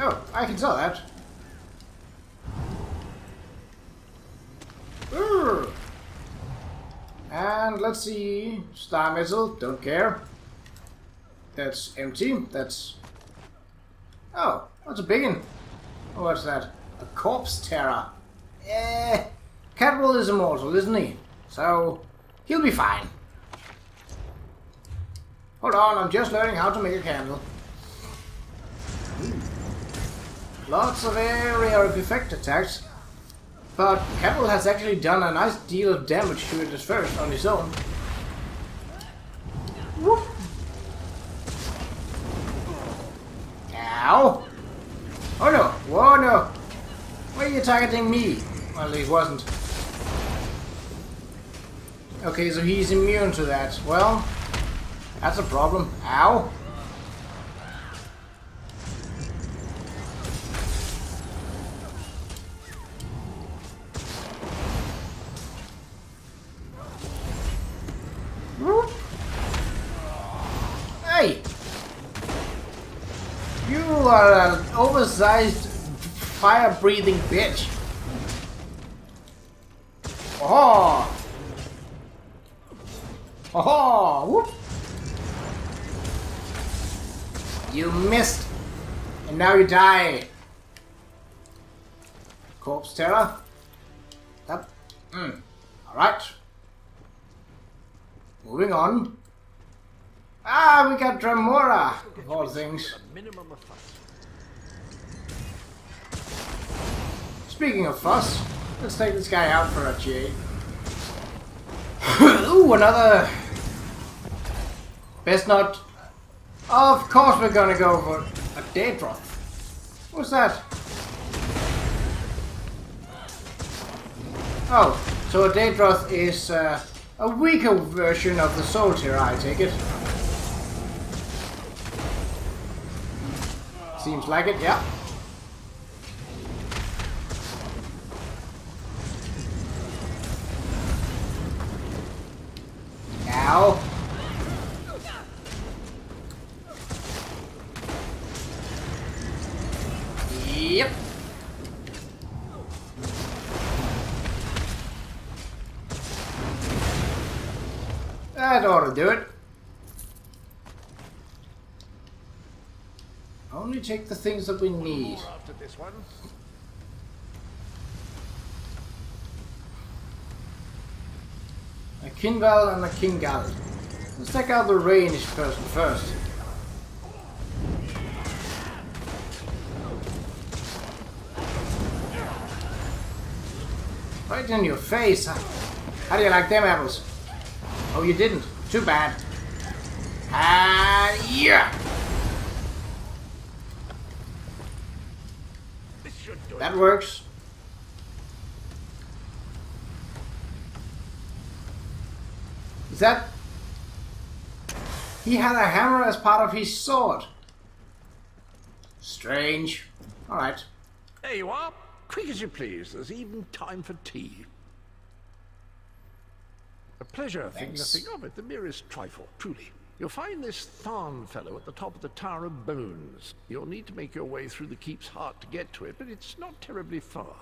[SPEAKER 1] Oh, I can sell that. Urgh. And let's see. Star missile, don't care. That's empty. That's... Oh, that's a big one. Oh, what's that? A corpse terror. Cadwell is immortal, isn't he? So, he'll be fine. Hold on, I'm just learning how to make a candle. Lots of area of effect attacks. But Cadwell has actually done a nice deal of damage to it at first on his own. Whoop. Ow! Oh no! Whoa no! Why are you targeting me? Well, he wasn't. Okay, so he's immune to that. Well, that's a problem. Ow! Hey! You are an oversized fire-breathing bitch. Oh! Oh! Whoop! You missed, and now you die. Corpse terror. Yep. All right. Moving on. Ah, we got Dremora, of all things. Speaking of fuss, let's take this guy out for a J. Ooh, another... Best not... Of course we're gonna go for a Daedroth. What's that? Oh, so a Daedroth is a weaker version of the Soul Tear, I take it. Seems like it, yeah. Ow. Yep. That ought to do it. Only take the things that we need.
[SPEAKER 9] After this one.
[SPEAKER 1] A Kinval and a Kingal. Let's take out the ranged person first. Right in your face. How do you like them apples? Oh, you didn't. Too bad. Yeah. That works. Is that... He had a hammer as part of his sword. Strange. Alright.
[SPEAKER 9] There you are. Quick as you please. There's even time for tea. A pleasure, think nothing of it. The merest trifle, truly. You'll find this Tharn fellow at the top of the Tower of Bones. You'll need to make your way through the keep's heart to get to it, but it's not terribly far.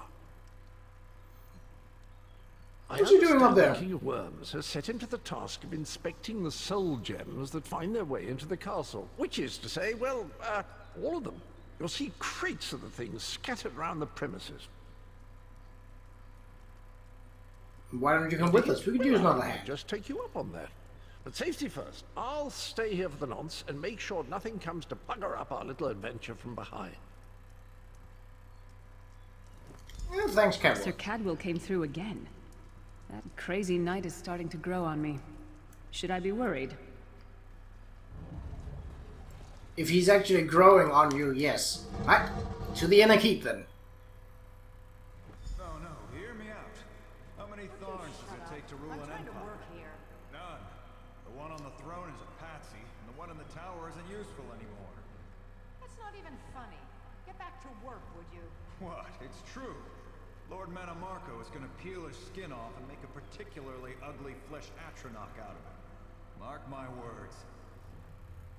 [SPEAKER 1] What's he doing up there?
[SPEAKER 9] The King of Worms has set him to the task of inspecting the soul gems that find their way into the castle. Which is to say, well, all of them. You'll see crates of the things scattered around the premises.
[SPEAKER 1] Why don't you come with us? We could use another hand.
[SPEAKER 9] Just take you up on that. But safety first. I'll stay here for the nonce and make sure nothing comes to bugger up our little adventure from behind.
[SPEAKER 1] Yeah, thanks, Cadwell.
[SPEAKER 6] Sir Cadwell came through again. That crazy night is starting to grow on me. Should I be worried?
[SPEAKER 1] If he's actually growing on you, yes. Right, to the inner keep then.
[SPEAKER 10] No, hear me out. How many Tharns does it take to rule an empire? None. The one on the throne is a patsy, and the one in the tower isn't useful anymore.
[SPEAKER 11] That's not even funny. Get back to work, would you?
[SPEAKER 10] What? It's true. Lord Mannimarco is going to peel his skin off and make a particularly ugly flesh atronach out of him. Mark my words.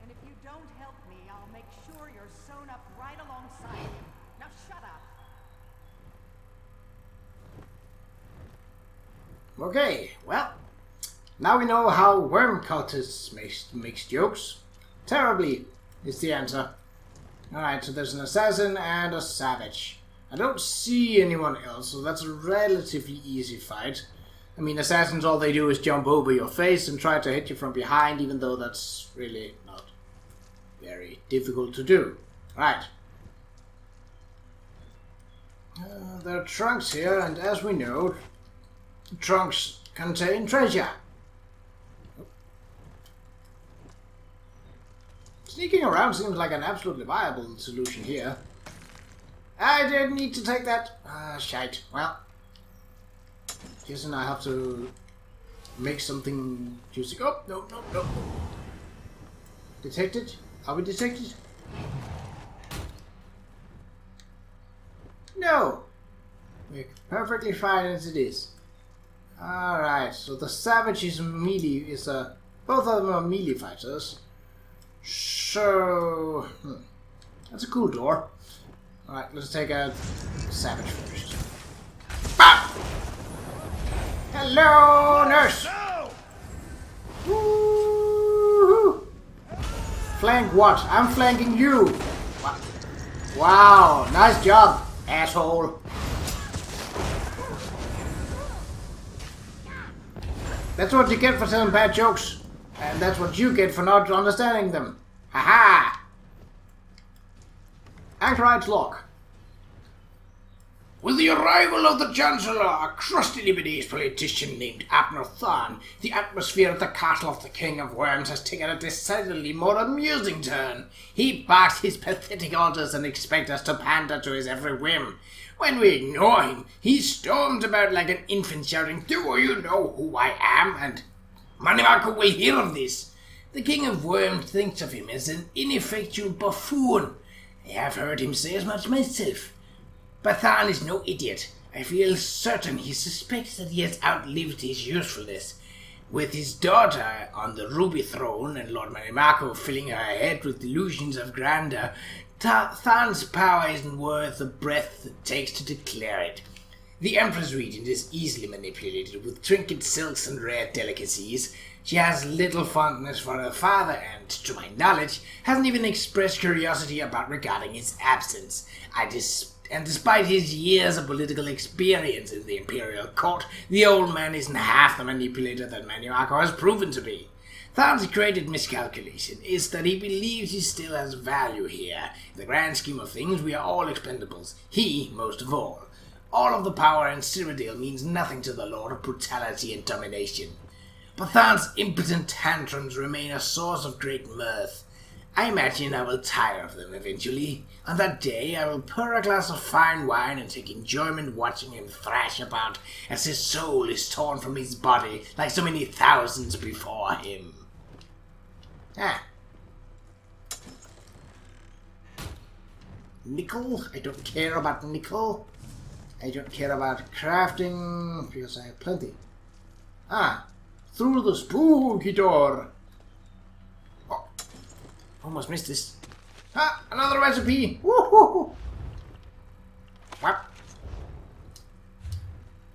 [SPEAKER 11] And if you don't help me, I'll make sure you're sewn up right alongside him. Now shut up.
[SPEAKER 1] Okay, well, now we know how worm cultists makes jokes. Terribly is the answer. Alright, so there's an assassin and a savage. I don't see anyone else, so that's a relatively easy fight. I mean, assassins, all they do is jump over your face and try to hit you from behind, even though that's really not very difficult to do. Right. There are trunks here, and as we know, trunks contain treasure. Sneaking around seems like an absolutely viable solution here. I didn't need to take that. Shite. Well, guessing I have to make something juicy. Oh, no, no, no. Detected? Are we detected? No! We're perfectly fine as it is. Alright, so the savage is melee, both of them are melee fighters. So, that's a cool door. Alright, let's take a savage first. Bam! Hello, nurse! Woo-hoo. Flank what? I'm flanking you! Wow, nice job, asshole. That's what you get for telling bad jokes. And that's what you get for not understanding them. Haha! Anchorite's lock. With the arrival of the Chancellor, a crusty Lebanese politician named Abnur Tharn, the atmosphere at the castle of the King of Worms has taken a decidedly more amusing turn. He barks his pathetic orders and expects us to pander to his every whim. When we ignore him, he storms about like an infant shouting, "Do you know who I am?" and Mannimarco will hear of this. The King of Worms thinks of him as an ineffectual buffoon. I have heard him say as much myself. But Tharn is no idiot. I feel certain he suspects that he has outlived his usefulness. With his daughter on the ruby throne and Lord Mannimarco filling her head with delusions of grandeur, Tharn's power isn't worth the breath it takes to declare it. The Empress Regent is easily manipulated with trinket silks and rare delicacies. She has little fondness for her father and, to my knowledge, hasn't even expressed curiosity about regarding his absence. And despite his years of political experience in the Imperial Court, the old man isn't half the manipulator that Mannimarco has proven to be. Tharn's greatest miscalculation is that he believes he still has value here. In the grand scheme of things, we are all expendables. He, most of all. All of the power in Cyrodiil means nothing to the Lord of Brutality and Domination. But Tharn's impotent tantrums remain a source of great mirth. I imagine I will tire of them eventually. On that day, I will pour a glass of fine wine and take enjoyment watching him thrash about as his soul is torn from his body like so many thousands before him. Nickel? I don't care about nickel. I don't care about crafting because I have plenty. Through the spooky door. Oh, almost missed this. Another recipe. Woohoo! What?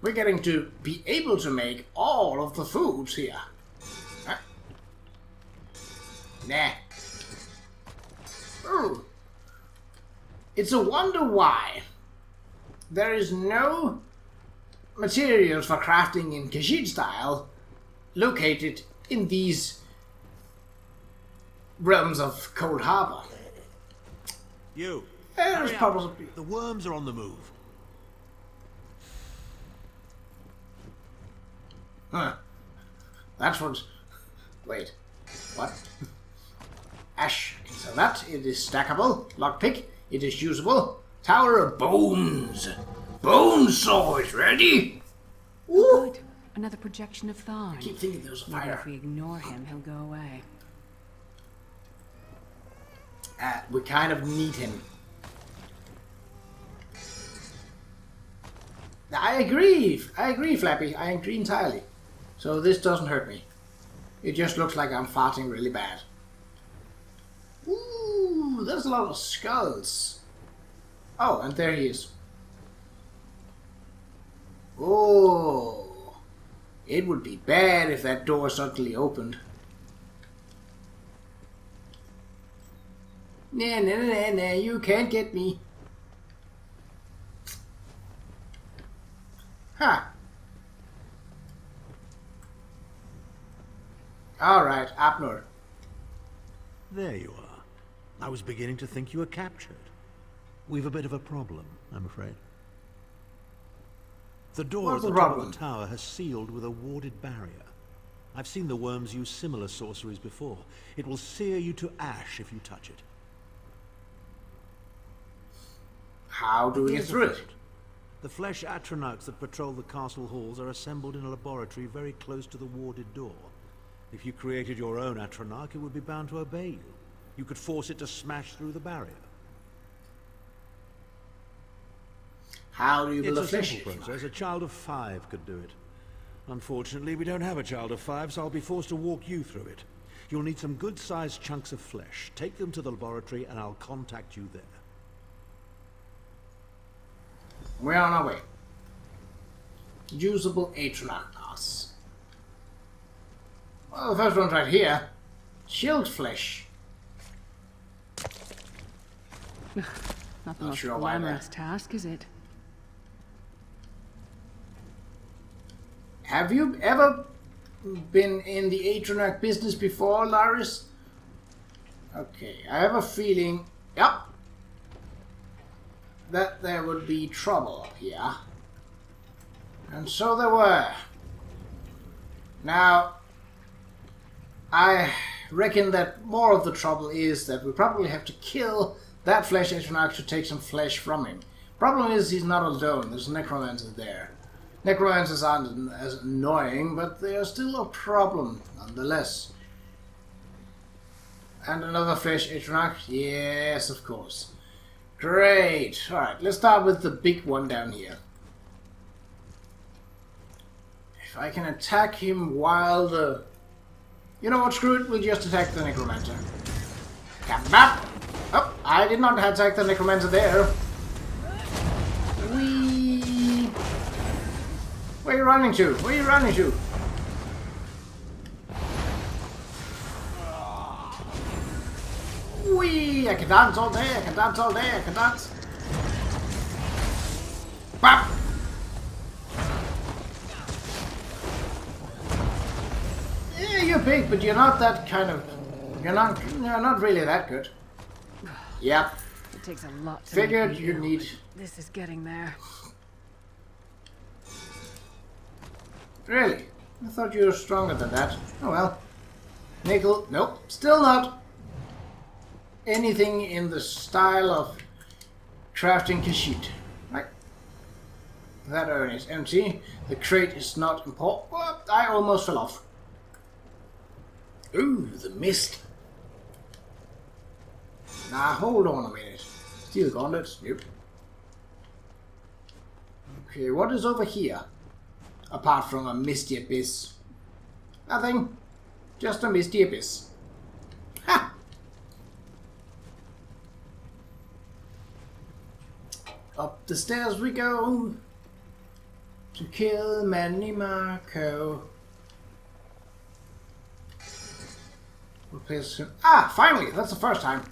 [SPEAKER 1] We're getting to be able to make all of the foods here. Nah. Ooh. It's a wonder why there is no materials for crafting in Khajiit style located in these realms of Coldharbour.
[SPEAKER 5] You.
[SPEAKER 1] There's probably...
[SPEAKER 5] The worms are on the move.
[SPEAKER 1] That's what... Wait. What? Ash. So that, it is stackable. Lockpick. It is usable. Tower of Bones. Bone saw is ready.
[SPEAKER 6] Oh, good. Another projection of Tharn.
[SPEAKER 1] I keep thinking there's a
[SPEAKER 6] Maybe
[SPEAKER 1] fire.
[SPEAKER 6] if we ignore him, he'll go away.
[SPEAKER 1] We kind of need him. I agree, Flappy. I agree entirely. So this doesn't hurt me. It just looks like I'm farting really bad. there's a lot of skulls. Oh, and there he is. Oh, it would be bad if that door suddenly opened. Nah, you can't get me. Huh. Alright, Abnur.
[SPEAKER 5] There you are. I was beginning to think you were captured. We've a bit of a problem, I'm afraid. The door
[SPEAKER 1] What's
[SPEAKER 5] at the
[SPEAKER 1] the
[SPEAKER 5] top
[SPEAKER 1] problem?
[SPEAKER 5] of the tower has sealed with a warded barrier. I've seen the worms use similar sorceries before. It will sear you to ash if you touch it.
[SPEAKER 1] How do we get
[SPEAKER 5] Here's the
[SPEAKER 1] through it?
[SPEAKER 5] fact. The flesh atronachs that patrol the castle halls are assembled in a laboratory very close to the warded door. If you created your own atronach, it would be bound to obey you. You could force it to smash through the barrier.
[SPEAKER 1] How do you build a
[SPEAKER 5] It's a
[SPEAKER 1] flesh?
[SPEAKER 5] simple process. A child of 5 could do it. Unfortunately, we don't have a child of 5, so I'll be forced to walk you through it. You'll need some good-sized chunks of flesh. Take them to the laboratory and I'll contact you there.
[SPEAKER 1] We're on our way. Usable atronachs. Well, the first one's right here. Chilled flesh.
[SPEAKER 6] Not the most
[SPEAKER 1] sure why
[SPEAKER 6] glamorous task, is it?
[SPEAKER 1] Have you ever been in the atronach business before, Lyris? Okay, I have a feeling, yep, that there would be trouble up here. And so there were. Now, I reckon that more of the trouble is that we probably have to kill that flesh atronach to take some flesh from him. Problem is he's not alone, there's a necromancer there. Necromancers aren't as annoying, but they are still a problem nonetheless. And another flesh atronach? Yes, of course. Great. Alright, let's start with the big one down here. If I can attack him while the... You know what, screw it, we'll just attack the necromancer. Come back! Oh, I did not attack the necromancer there. Where are you running to? Where are you running to? Whee! I can dance all day, I can dance all day, I can dance. Bop! Yeah, you're big, but you're not that kind of... You're not really that good. Yep.
[SPEAKER 6] It takes a lot to
[SPEAKER 1] Figured
[SPEAKER 6] make me
[SPEAKER 1] you
[SPEAKER 6] feel,
[SPEAKER 1] need...
[SPEAKER 6] but this is getting there.
[SPEAKER 1] Really? I thought you were stronger than that. Oh well. Nickel. Nope. Still not. Anything in the style of crafting Kashid. Right. That urn is empty. The crate is not important. Well, I almost fell off. Ooh, the mist. Now, hold on a minute. Steel gauntlets. Nope. Okay, what is over here? Apart from a misty abyss. Nothing. Just a misty abyss. Ha! Up the stairs we go to kill Mannimarco. We'll piss him. Ah, finally! That's the first time.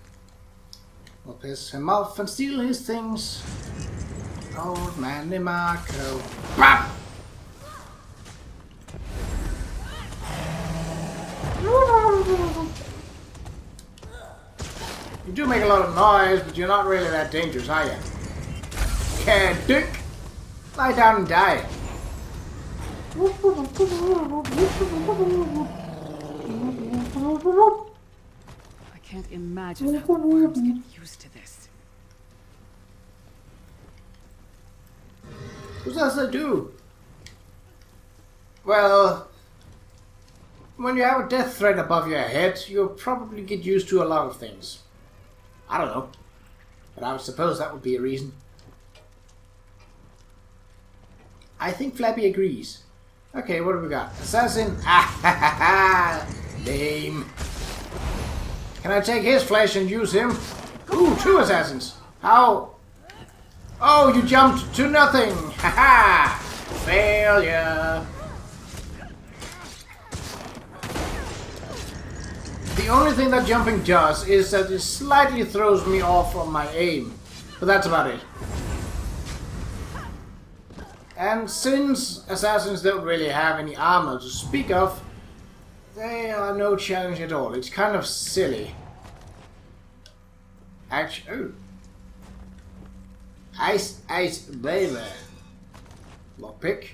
[SPEAKER 1] We'll piss him off and steal his things. Old Mannimarco. Bap! You do make a lot of noise, but you're not really that dangerous, are you? Dick! Lie down and die.
[SPEAKER 6] I can't imagine how the worms get used to this.
[SPEAKER 1] What else they do? Well, when you have a death threat above your head, you'll probably get used to a lot of things. I don't know. But I would suppose that would be a reason. I think Flappy agrees. Okay, what do we got? Assassin? Ah ha ha ha! Lame. Can I take his flesh and use him? Ooh, 2 assassins. How? Oh, you jumped to nothing. Haha! Failure. The only thing that jumping does is that it slightly throws me off from my aim. But that's about it. And since assassins don't really have any armor to speak of, they are no challenge at all. It's kind of silly. Actually, oh. Ice, baby. Lockpick.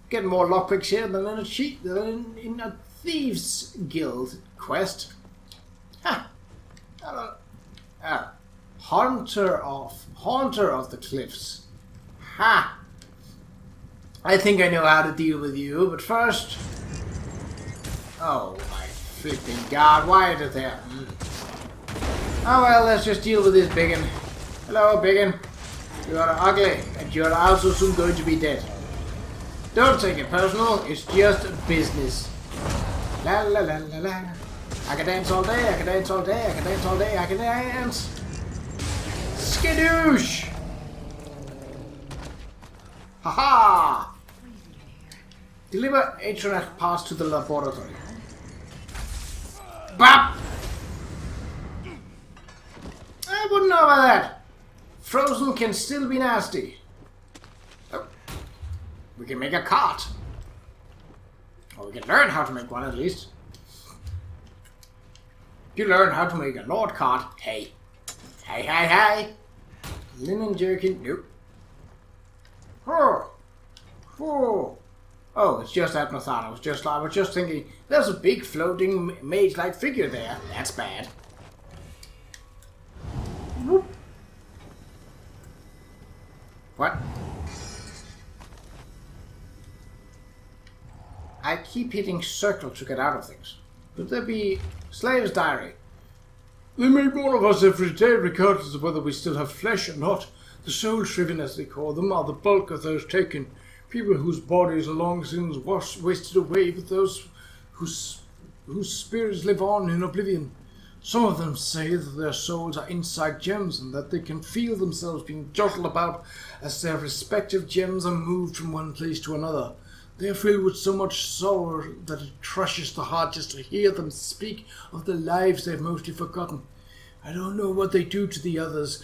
[SPEAKER 1] Get more lockpicks here than in a thieves guild quest. Ha! Hello. Ah. Haunter of the cliffs. Ha! I think I know how to deal with you, but first... Oh my flipping god, why is it there? Oh well, let's just deal with this biggin. Hello, biggin. You are ugly, and you are also soon going to be dead. Don't take it personal, it's just business. La la la la la. I can dance all day, I can dance all day, I can dance all day, I can dance. Skadoosh! Haha! Deliver Qa'Rajh pass to the laboratory. Bap! I wouldn't know about that. Frozen can still be nasty. Oh. We can make a cart. Or we can learn how to make one at least. You learn how to make a Lord cart. Hey. Hey, hey, hey. Linen jerkin. Nope. Oh, it's just Abnur Tharn. I was just thinking, there's a big floating mage-like figure there. That's bad. Whoop. What? I keep hitting circle to get out of things. Could there be Slave's Diary? They make more of us every day, regardless of whether we still have flesh or not. The soul-shriven, as they call them, are the bulk of those taken. People whose bodies are long since wasted away, but those whose spirits live on in oblivion. Some of them say that their souls are inside gems and that they can feel themselves being jostled about as their respective gems are moved from one place to another. They are filled with so much sorrow that it crushes the heart just to hear them speak of the lives they've mostly forgotten. I don't know what they do to the others,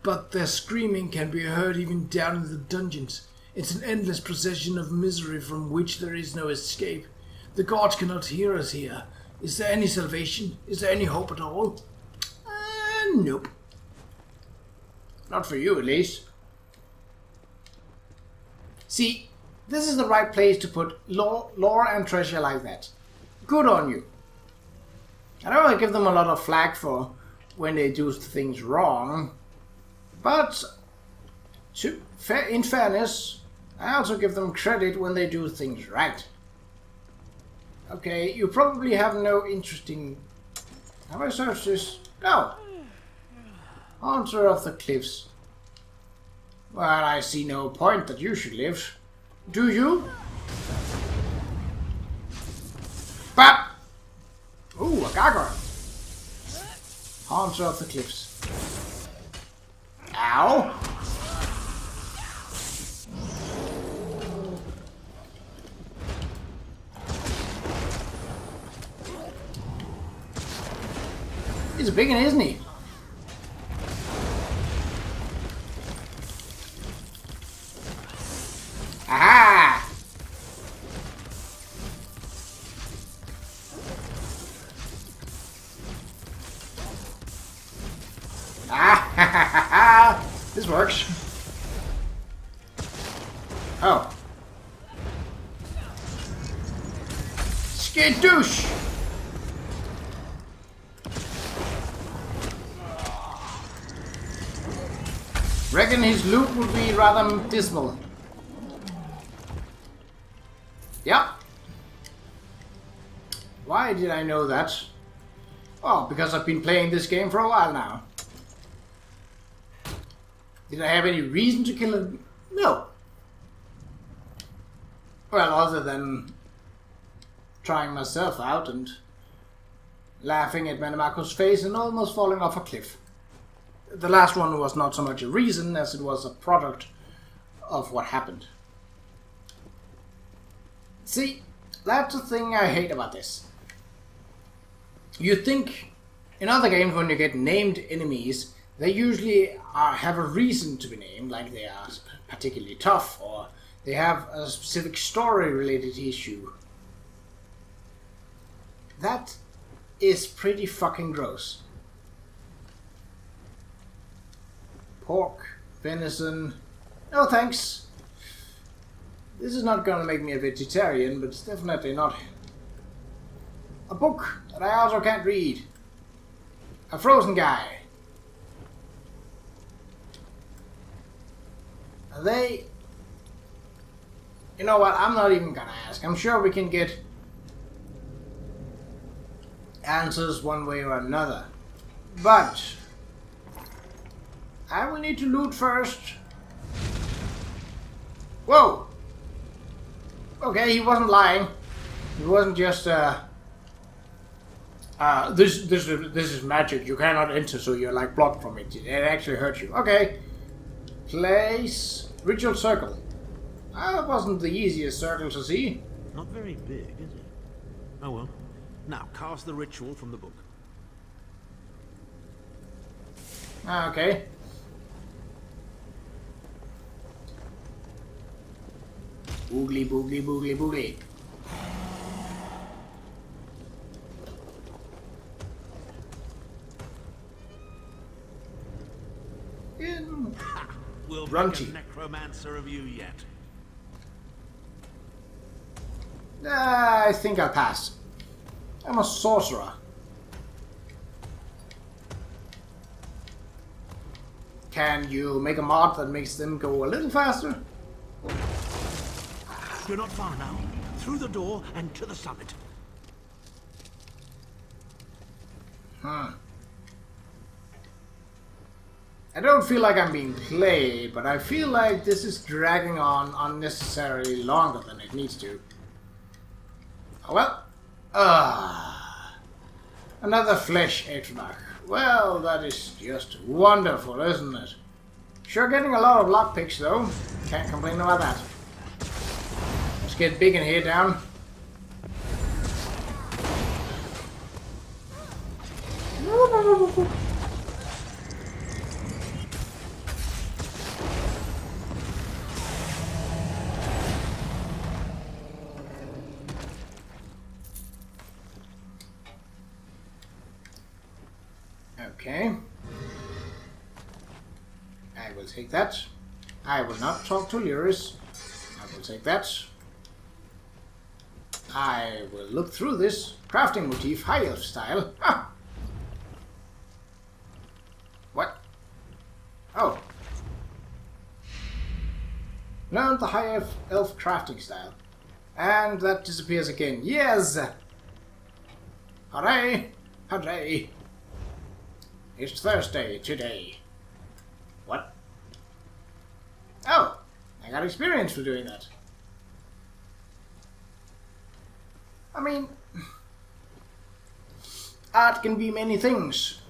[SPEAKER 1] but their screaming can be heard even down in the dungeons. It's an endless procession of misery from which there is no escape. The gods cannot hear us here. Is there any salvation? Is there any hope at all? Nope. Not for you, at least. See, this is the right place to put lore and treasure like that. Good on you. I don't want to give them a lot of flack for when they do things wrong, but in fairness, I also give them credit when they do things right. Okay, you probably have no interesting... Have I searched this? No. Haunter of the Cliffs. Well, I see no point that you should live. Do you? Bap! Ooh, a gargoyle. Haunter of the Cliffs. Ow! He's a big one, isn't he? Aha! Ah! This works. Oh. Skadoosh! Reckon his loot would be rather dismal. Yep. Why did I know that? Oh, because I've been playing this game for a while now. Did I have any reason to kill him? No. Well, other than trying myself out and laughing at Mannimarco's face and almost falling off a cliff. The last one was not so much a reason as it was a product of what happened. See, that's the thing I hate about this. You think in other games when you get named enemies, they usually have a reason to be named, like they are particularly tough or they have a specific story-related issue. That is pretty fucking gross. Pork, venison, no thanks. This is not gonna make me a vegetarian, but it's definitely not. A book that I also can't read. A frozen guy. Are they... You know what, I'm not even gonna ask. I'm sure we can get answers one way or another. But I will need to loot first. Whoa! Okay, he wasn't lying. It wasn't just this is magic. You cannot enter, so you're like blocked from it. It actually hurts you. Okay. Place ritual circle. That wasn't the easiest circle to see.
[SPEAKER 5] Not very big, is it? Oh well. Now cast the ritual from the book.
[SPEAKER 1] Okay. Boogly, boogly, boogly, boogly.
[SPEAKER 5] We'll
[SPEAKER 1] Runty.
[SPEAKER 5] make a necromancer of you yet.
[SPEAKER 1] I think I'll pass. I'm a sorcerer. Can you make a mod that makes them go a little faster?
[SPEAKER 5] You're not far now. Through the door and to the summit.
[SPEAKER 1] I don't feel like I'm being played, but I feel like this is dragging on unnecessarily longer than it needs to. Oh well. Another flesh extract. Well, that is just wonderful, isn't it? Sure getting a lot of lockpicks though. Can't complain about that. Let's get big in here down. Okay. I will take that. I will not talk to Lyris. I will take that. I will look through this crafting motif, high elf style. Ah! What? Oh. Learn the high elf crafting style. And that disappears again. Yes! Hooray! Hooray! It's Thursday today. What? Oh! I got experience for doing that. I mean, art can be many things.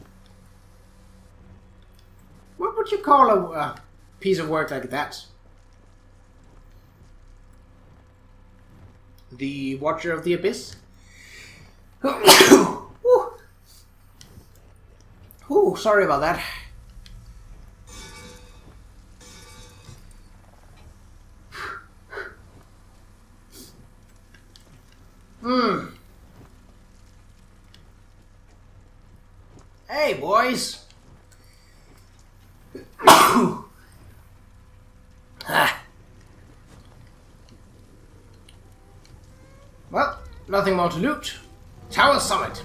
[SPEAKER 1] What would you call a piece of work like that? The Watcher of the Abyss? Ooh, sorry about that. Hey, boys. Well, nothing more to loot. Tower Summit.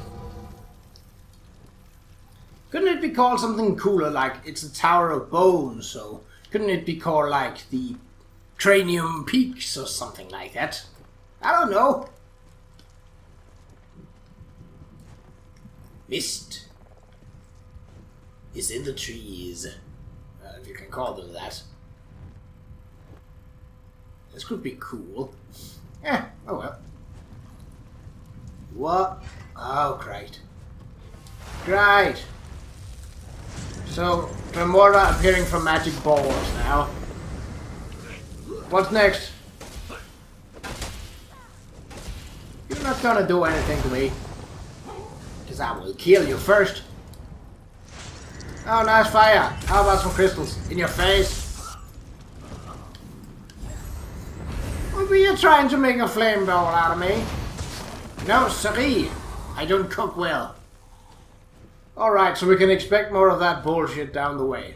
[SPEAKER 1] Couldn't it be called something cooler, like it's a Tower of Bones, so couldn't it be called like the Cranium Peaks or something like that? I don't know. Mist is in the trees, if you can call them that. This could be cool. Oh well. What? Oh, great. Great. So, Tremora appearing from magic balls now. What's next? You're not gonna do anything to me. Because I will kill you first. Oh, nice fire. How about some crystals? In your face. Maybe you're trying to make a flame bowl out of me. No, siree. I don't cook well. Alright, so we can expect more of that bullshit down the way.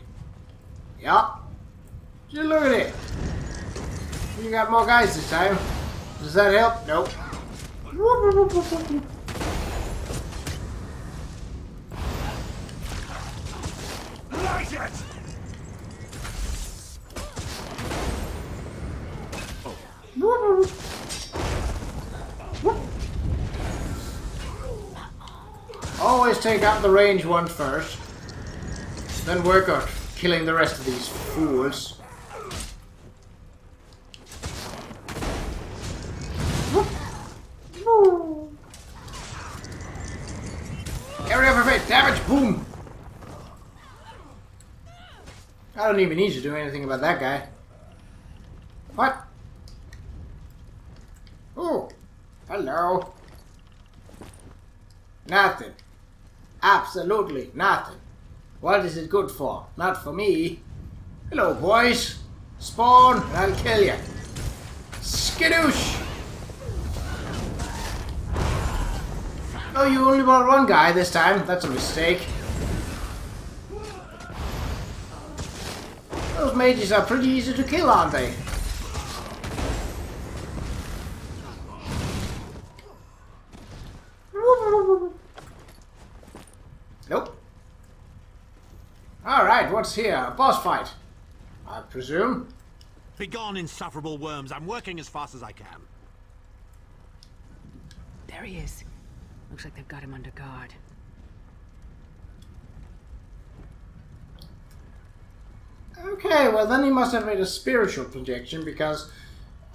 [SPEAKER 1] Yeah. Just look at it. You got more guys this time. Does that help? Nope.
[SPEAKER 3] Light it!
[SPEAKER 1] Always take out the range ones first. Then work on killing the rest of these fools. Area of effect, damage, boom! I don't even need to do anything about that guy. What? Oh, hello. Nothing. Absolutely nothing. What is it good for? Not for me. Hello, boys. Spawn, and I'll kill you. Skadoosh! Oh, you only brought one guy this time. That's a mistake. Those mages are pretty easy to kill, aren't they? Nope. Alright, what's here? A boss fight, I presume.
[SPEAKER 5] Begone, insufferable worms. I'm working as fast as I can.
[SPEAKER 6] There he is. Looks like they've got him under guard.
[SPEAKER 1] Okay, well then he must have made a spiritual projection, because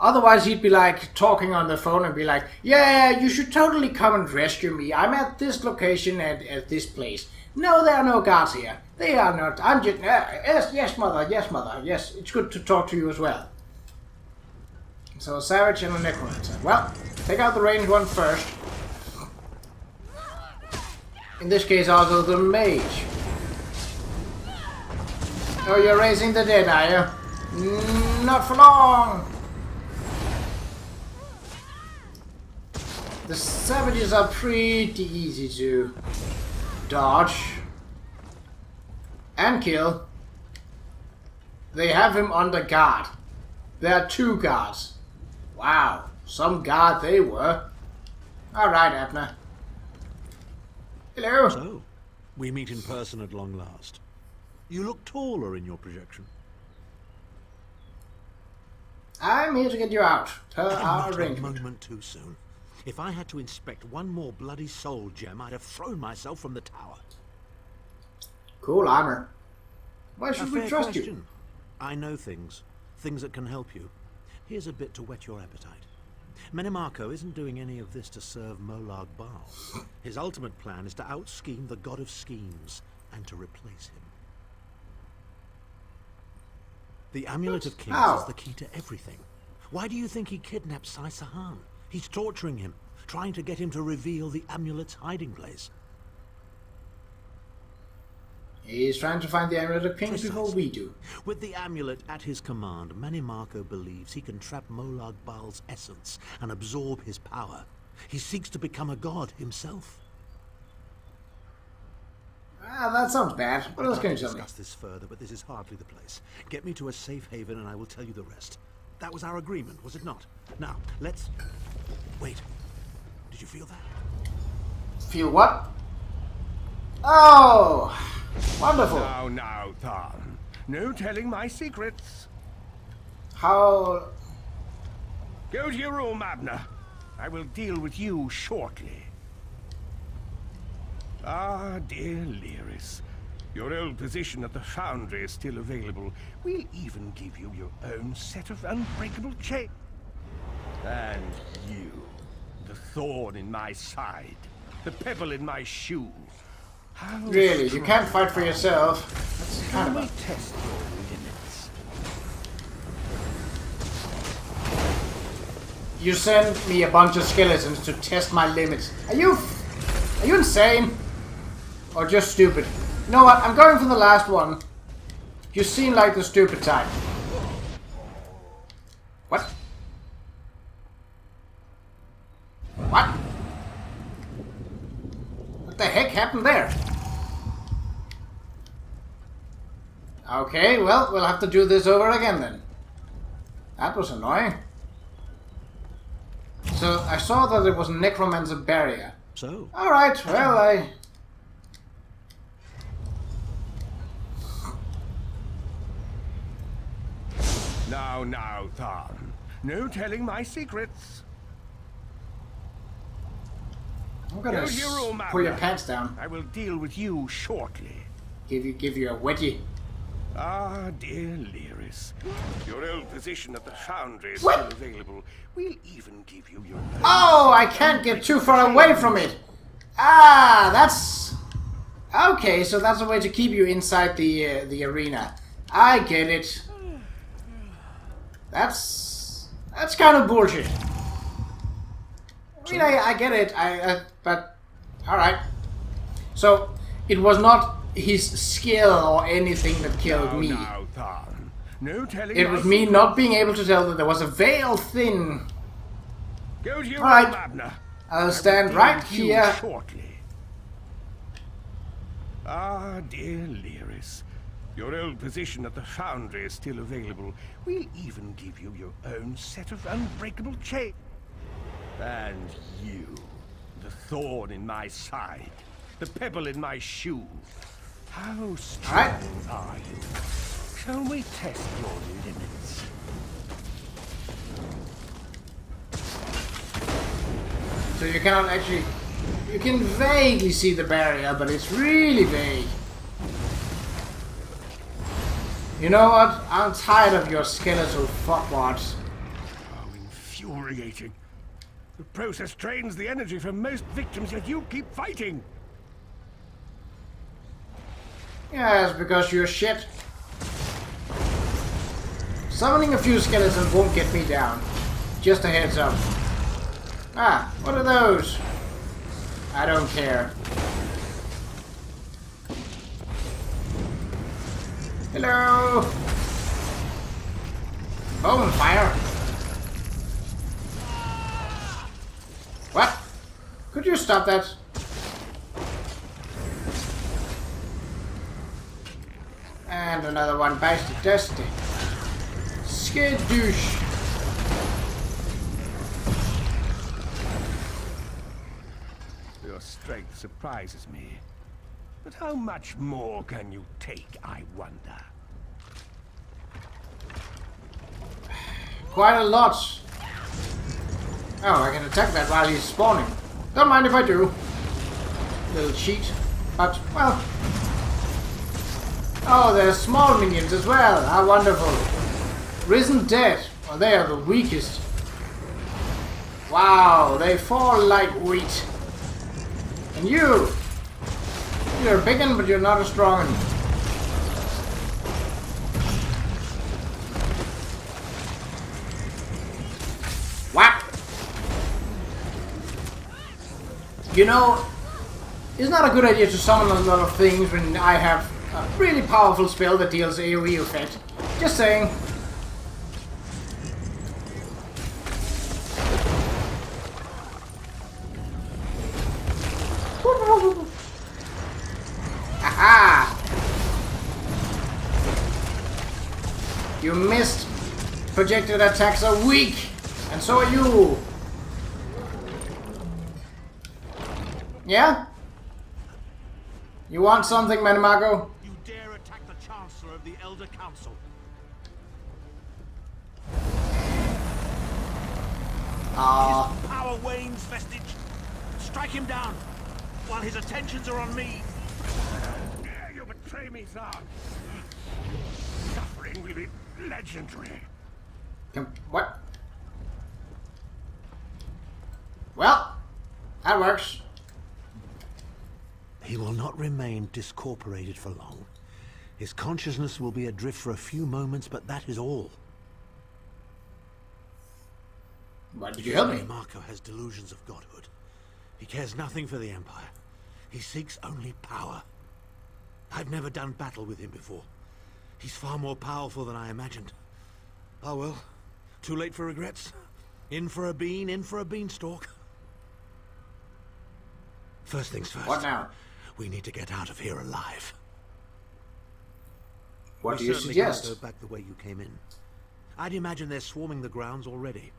[SPEAKER 1] otherwise he'd be like talking on the phone and be like, yeah, you should totally come and rescue me. I'm at this location and at this place. No, there are no guards here. They are not. I'm just... yes, mother. Yes, mother. Yes, it's good to talk to you as well. So a savage and a necromancer. Well, take out the ranged one first. In this case, also the mage. Oh, you're raising the dead, are you? Not for long! The savages are pretty easy to dodge and kill. They have him under guard. There are 2 guards. Wow, some guard they were. Alright, Abner. Hello.
[SPEAKER 5] So, we meet in person at long last. You look taller in your projection.
[SPEAKER 1] I'm here to get you out, per our
[SPEAKER 5] Not a
[SPEAKER 1] arrangement.
[SPEAKER 5] moment too soon. If I had to inspect one more bloody soul gem, I'd have thrown myself from the tower.
[SPEAKER 1] Cool armor. Why
[SPEAKER 5] A
[SPEAKER 1] should we
[SPEAKER 5] fair
[SPEAKER 1] trust
[SPEAKER 5] question.
[SPEAKER 1] you?
[SPEAKER 5] I know things that can help you. Here's a bit to whet your appetite. Mannimarco isn't doing any of this to serve Molag Bal. His ultimate plan is to out-scheme the god of schemes and to replace him. The Amulet of Kings
[SPEAKER 1] How?
[SPEAKER 5] is the key to everything. Why do you think he kidnapped Sai Sahan? He's torturing him, trying to get him to reveal the amulet's hiding place.
[SPEAKER 1] He's trying to find the Amulet of Kings before we do.
[SPEAKER 5] With the amulet at his command, Mannimarco believes he can trap Molag Bal's essence and absorb his power. He seeks to become a god himself.
[SPEAKER 1] Ah, that sounds bad. What else can you tell me?
[SPEAKER 5] Discuss this further, but this is hardly the place. Get me to a safe haven and I will tell you the rest. That was our agreement, was it not? Now, let's... Wait. Did you feel that?
[SPEAKER 1] Feel what? Oh! Wonderful!
[SPEAKER 3] Now, Tharn. No telling my secrets.
[SPEAKER 1] How...
[SPEAKER 3] Go to your room, Abner. I will deal with you shortly. Ah, dear Lyris. Your old position at the Foundry is still available. We'll even give you your own set of unbreakable chains. And you, the thorn in my side, the pebble in my shoe.
[SPEAKER 1] Really, you can't fight for yourself. That's kind of
[SPEAKER 3] Test your limits.
[SPEAKER 1] You send me a bunch of skeletons to test my limits. Are you insane? Or just stupid? You know what? I'm going for the last one. You seem like the stupid type. What? What? What the heck happened there? Okay, well, we'll have to do this over again then. That was annoying. So, I saw that there was a necromancer barrier.
[SPEAKER 5] So?
[SPEAKER 1] Alright, well,
[SPEAKER 3] Now, Tharn. No telling my secrets.
[SPEAKER 1] I'm gonna
[SPEAKER 3] Go to your room,
[SPEAKER 1] pull your
[SPEAKER 3] Abnur.
[SPEAKER 1] pants down.
[SPEAKER 3] I will deal with you shortly.
[SPEAKER 1] Give you a wedgie.
[SPEAKER 3] Ah, dear Lyris. Your old position at the foundry is
[SPEAKER 1] What?
[SPEAKER 3] still available. We'll even give you your...
[SPEAKER 1] Oh, I can't get too far away from it. Ah, that's... Okay, so that's a way to keep you inside the arena. I get it. That's kind of bullshit. I mean, I get it. But all right. So it was not his skill or anything that killed me.
[SPEAKER 3] Now, Tharn. No telling
[SPEAKER 1] It
[SPEAKER 3] my
[SPEAKER 1] was me
[SPEAKER 3] secrets.
[SPEAKER 1] not being able to tell that there was a veil thin.
[SPEAKER 3] Go to your
[SPEAKER 1] All right.
[SPEAKER 3] room, Abnur.
[SPEAKER 1] I'll stand right
[SPEAKER 3] Deal with you
[SPEAKER 1] here.
[SPEAKER 3] shortly. Ah, dear Lyris. Your old position at the foundry is still available. We'll even give you your own set of unbreakable chains. And you, the thorn in my side, the pebble in my shoe. How strong are you? Shall we test your limits?
[SPEAKER 1] So you cannot actually... You can vaguely see the barrier, but it's really vague. You know what? I'm tired of your skeletal fuckwads.
[SPEAKER 3] How infuriating. The process drains the energy from most victims, yet you keep fighting.
[SPEAKER 1] Yes, because you're shit. Summoning a few skeletons won't get me down. Just a heads up. Ah, what are those? I don't care. Hello! Bone fire! What? Could you stop that? And another one bites the dusty. Skadoosh!
[SPEAKER 3] Your strength surprises me. But how much more can you take, I wonder?
[SPEAKER 1] Quite a lot. Oh, I can attack that while he's spawning. Don't mind if I do. Little cheat. But, well... Oh, there's small minions as well. How wonderful. Risen Dead. Well, they are the weakest. Wow, they fall like wheat. And you! You're a big one, but you're not a strong one. Whack! You know, it's not a good idea to summon a lot of things when I have a really powerful spell that deals AoE effect. Just saying. Aha! You missed. Projected attacks are weak, and so are you. Yeah? You want something, Mannimarco?
[SPEAKER 5] You dare attack the Chancellor of the Elder Council. His power wanes, Vestige. Strike him down, while his attentions are on me.
[SPEAKER 3] Dare you betray me, Tharn? Suffering will be legendary.
[SPEAKER 1] What? Well, that works.
[SPEAKER 5] He will not remain discorporated for long. His consciousness will be adrift for a few moments, but that is all.
[SPEAKER 1] Why did you help me?
[SPEAKER 5] Mannimarco has delusions of godhood. He cares nothing for the Empire. He seeks only power. I've never done battle with him before. He's far more powerful than I imagined. Oh well, too late for regrets. In for a bean, in for a beanstalk. First things first.
[SPEAKER 1] What now?
[SPEAKER 5] We need to get out of here alive.
[SPEAKER 1] What do
[SPEAKER 5] We
[SPEAKER 1] you
[SPEAKER 5] certainly
[SPEAKER 1] suggest?
[SPEAKER 5] can't go back the way you came in. I'd imagine they're swarming the grounds already.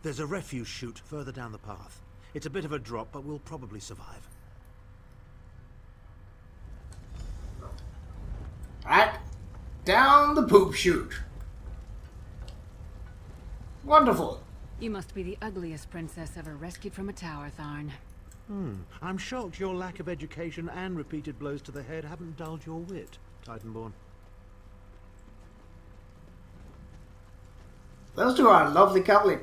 [SPEAKER 5] There's a refuse chute further down the path. It's a bit of a drop, but we'll probably survive.
[SPEAKER 1] Right. Down the poop chute. Wonderful.
[SPEAKER 6] You must be the ugliest princess ever rescued from a tower, Tharn.
[SPEAKER 5] I'm shocked your lack of education and repeated blows to the head haven't dulled your wit, Titanborn.
[SPEAKER 1] Those two are a lovely couple.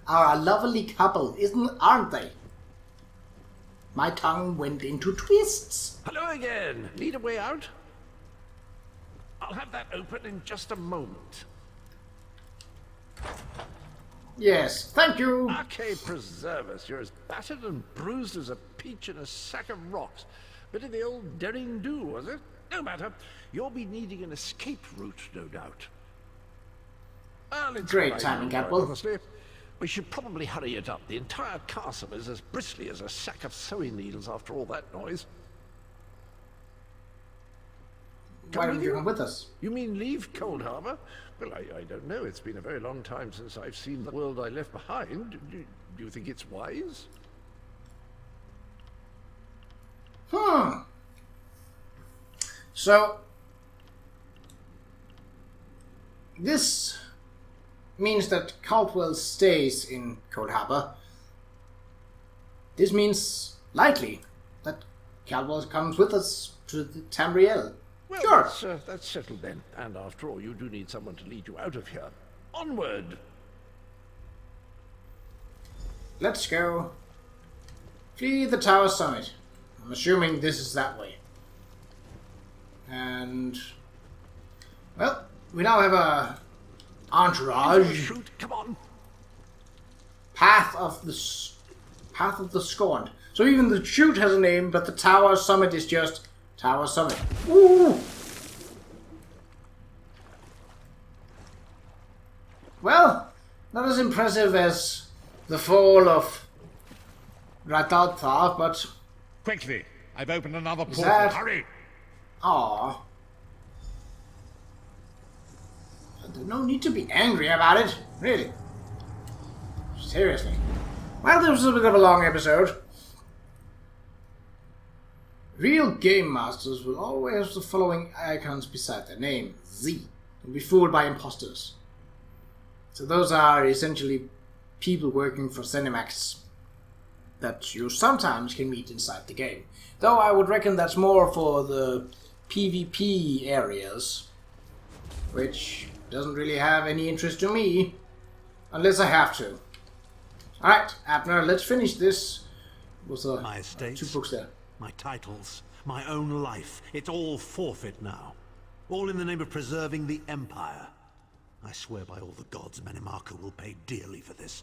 [SPEAKER 1] Are a lovely couple, aren't they? My tongue went into twists.
[SPEAKER 9] Hello again. Need a way out? I'll have that open in just a moment.
[SPEAKER 1] Yes, thank you.
[SPEAKER 9] Arcade preserve us. You're as battered and bruised as a peach in a sack of rocks. Bit of the old daring do, was it? No matter. You'll be needing an escape route, no doubt. Well, it's
[SPEAKER 1] Great
[SPEAKER 9] what I
[SPEAKER 1] timing,
[SPEAKER 9] do,
[SPEAKER 1] Catwell.
[SPEAKER 9] honestly. We should probably hurry it up. The entire castle is as bristly as a sack of sewing needles after all that noise.
[SPEAKER 1] Why don't you come with us?
[SPEAKER 9] You mean leave Coldharbour? Well, I don't know. It's been a very long time since I've seen the world I left behind. Do you think it's wise?
[SPEAKER 1] So, this means that Caldwell stays in Coldharbour. This means, likely, that Caldwell comes with us to the Tamriel.
[SPEAKER 9] Well,
[SPEAKER 1] Sure.
[SPEAKER 9] that's settled then. And after all, you do need someone to lead you out of here. Onward!
[SPEAKER 1] Let's go. Flee the tower summit. I'm assuming this is that way. And, well, we now have a entourage.
[SPEAKER 9] Shoot, come on!
[SPEAKER 1] Path of the Scorned. So even the chute has a name, but the tower summit is just Tower Summit. Woo! Well, not as impressive as the fall of Radalthar, but
[SPEAKER 2] Quickly! I've opened another portal.
[SPEAKER 1] that-
[SPEAKER 2] Hurry!
[SPEAKER 1] aww. There's no need to be angry about it, really. Seriously. Well, this was a bit of a long episode. Real game masters will always have the following icons beside their name. Z. Don't be fooled by imposters. So those are essentially people working for Cinemax that you sometimes can meet inside the game. Though I would reckon that's more for the PvP areas, which doesn't really have any interest to me, unless I have to. Alright, Abner, let's finish this with
[SPEAKER 5] My estates,
[SPEAKER 1] 2 books there.
[SPEAKER 5] my titles, my own life. It's all forfeit now. All in the name of preserving the Empire. I swear by all the gods, Mannimarco will pay dearly for this.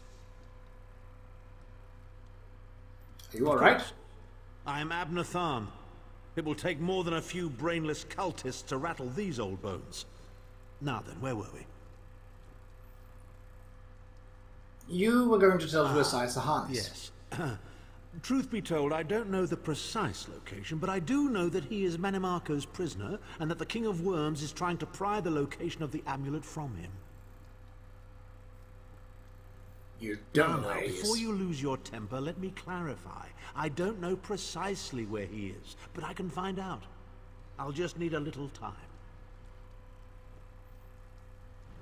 [SPEAKER 1] Are you alright?
[SPEAKER 5] I am Abnur Tharn. It will take more than a few brainless cultists to rattle these old bones. Now then, where were we?
[SPEAKER 1] You were going to tell us where Sahan is.
[SPEAKER 5] Yes. Truth be told, I don't know the precise location, but I do know that he is Mannimarco's prisoner, and that the King of Worms is trying to pry the location of the amulet from him.
[SPEAKER 1] You don't know
[SPEAKER 5] Now,
[SPEAKER 1] where he
[SPEAKER 5] before
[SPEAKER 1] is.
[SPEAKER 5] you lose your temper, let me clarify. I don't know precisely where he is, but I can find out. I'll just need a little time.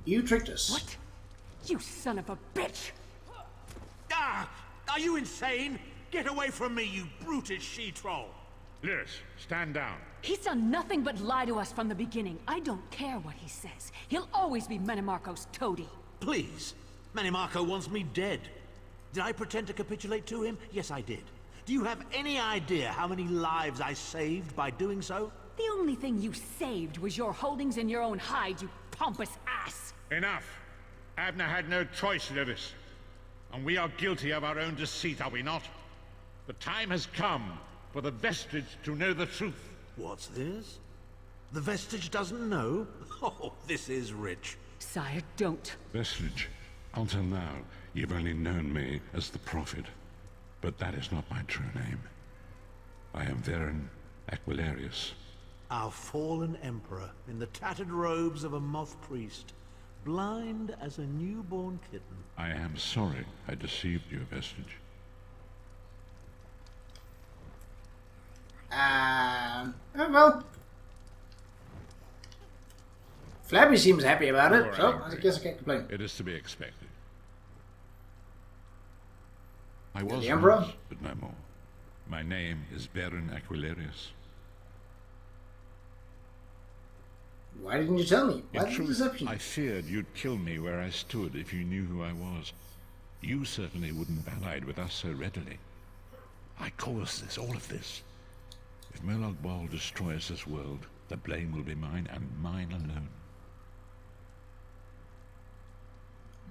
[SPEAKER 1] You tricked us.
[SPEAKER 6] What? You son of a bitch!
[SPEAKER 5] Ah! Are you insane? Get away from me, you brutish she-troll!
[SPEAKER 2] Lyris, stand down.
[SPEAKER 6] He's done nothing but lie to us from the beginning. I don't care what he says. He'll always be Mannimarco's toady.
[SPEAKER 5] Please. Mannimarco wants me dead. Did I pretend to capitulate to him? Yes, I did. Do you have any idea how many lives I saved by doing so?
[SPEAKER 6] The only thing you saved was your holdings in your own hide, you pompous ass!
[SPEAKER 2] Enough! Abner had no choice, Lyris. And we are guilty of our own deceit, are we not? The time has come for the Vestige to know the truth.
[SPEAKER 5] What's this? The Vestige doesn't know? Oh, this is rich.
[SPEAKER 6] Sire, don't.
[SPEAKER 2] Vestige, until now, you've only known me as the Prophet. But that is not my true name. I am Varen Aquilarius.
[SPEAKER 5] Our fallen emperor, in the tattered robes of a moth priest, blind as a newborn kitten.
[SPEAKER 2] I am sorry I deceived you, Vestige.
[SPEAKER 1] Well. Flappy seems happy about it,
[SPEAKER 2] You're
[SPEAKER 1] so
[SPEAKER 2] angry.
[SPEAKER 1] I guess I can't complain.
[SPEAKER 2] It is to be expected. I was
[SPEAKER 1] the Emperor?
[SPEAKER 2] once, but no more. My name is Varen Aquilarius.
[SPEAKER 1] Why didn't you tell me? Why
[SPEAKER 2] In
[SPEAKER 1] the
[SPEAKER 2] truth,
[SPEAKER 1] deception?
[SPEAKER 2] I feared you'd kill me where I stood if you knew who I was. You certainly wouldn't have allied with us so readily. I caused this, all of this. If Molag Bal destroys this world, the blame will be mine and mine alone.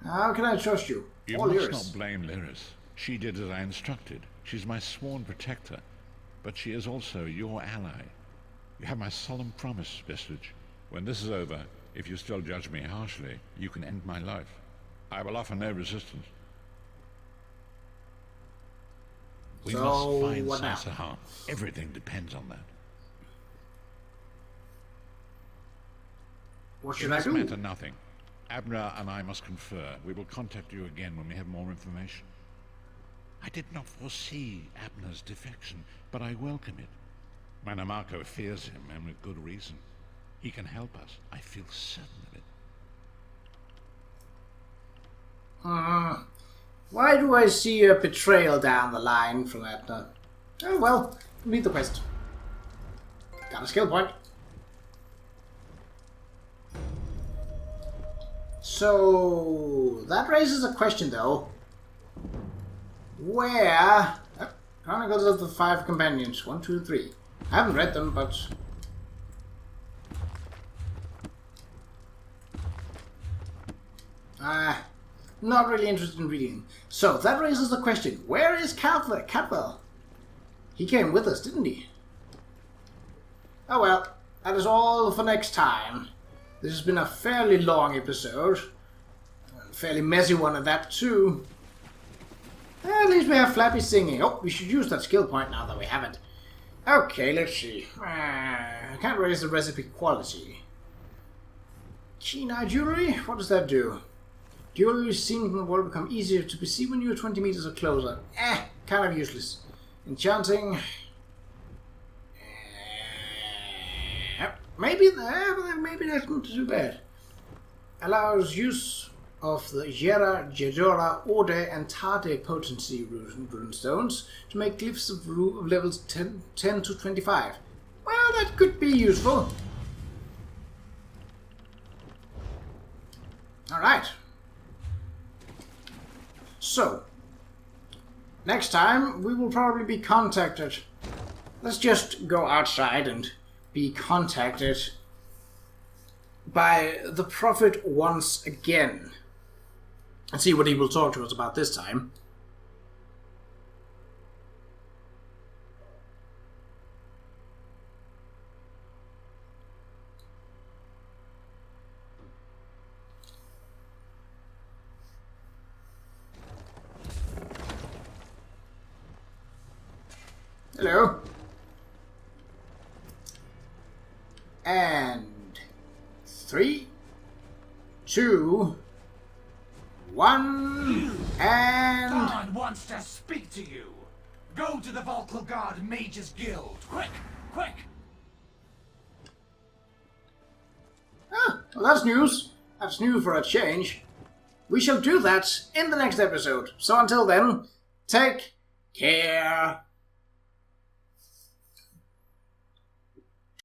[SPEAKER 1] How can I trust you?
[SPEAKER 2] You
[SPEAKER 1] All
[SPEAKER 2] must
[SPEAKER 1] yours.
[SPEAKER 2] not blame Lyris. She did as I instructed. She's my sworn protector, but she is also your ally. You have my solemn promise, Vestige. When this is over, if you still judge me harshly, you can end my life. I will offer no resistance. We
[SPEAKER 1] So,
[SPEAKER 2] must find
[SPEAKER 1] what now?
[SPEAKER 2] Sasahan. Everything depends on that.
[SPEAKER 1] What
[SPEAKER 2] It
[SPEAKER 1] should I
[SPEAKER 2] must
[SPEAKER 1] do?
[SPEAKER 2] matter nothing. Abner and I must confer. We will contact you again when we have more information. I did not foresee Abner's defection, but I welcome it. Mannimarco fears him, and with good reason. He can help us. I feel certain of it.
[SPEAKER 1] Why do I see a betrayal down the line from Abner? Oh well, complete the quest. Got a skill point. So that raises a question though. Where Chronicles of the Five Companions, 1, 2, 3. I haven't read them, but not really interested in reading. So that raises the question: where is Cadwell? He came with us, didn't he? Oh well, that is all for next time. This has been a fairly long episode, a fairly messy one at that too. At least we have Flappy singing. Oh, we should use that skill point now that we have it. Okay, let's see. I can't raise the recipe quality. Keen eye jewelry? What does that do? Jewelry seen from the wall become easier to perceive when you're 20 meters or closer. Kind of useless. Enchanting. Maybe that's not too bad. Allows use of the Jera, Jedora, Ode, and Tade potency runestones to make glyphs of levels 10 to 25. Well, that could be useful. Alright. So, next time we will probably be contacted. Let's just go outside and be contacted by the Prophet once again. And see what he will talk to us about this time. Hello. And 3, 2, 1, and...
[SPEAKER 12] God wants to speak to you. Go to the Volkal Guard Mages Guild. Quick, quick.
[SPEAKER 1] Ah, well that's news. That's new for a change. We shall do that in the next episode. So until then, take care.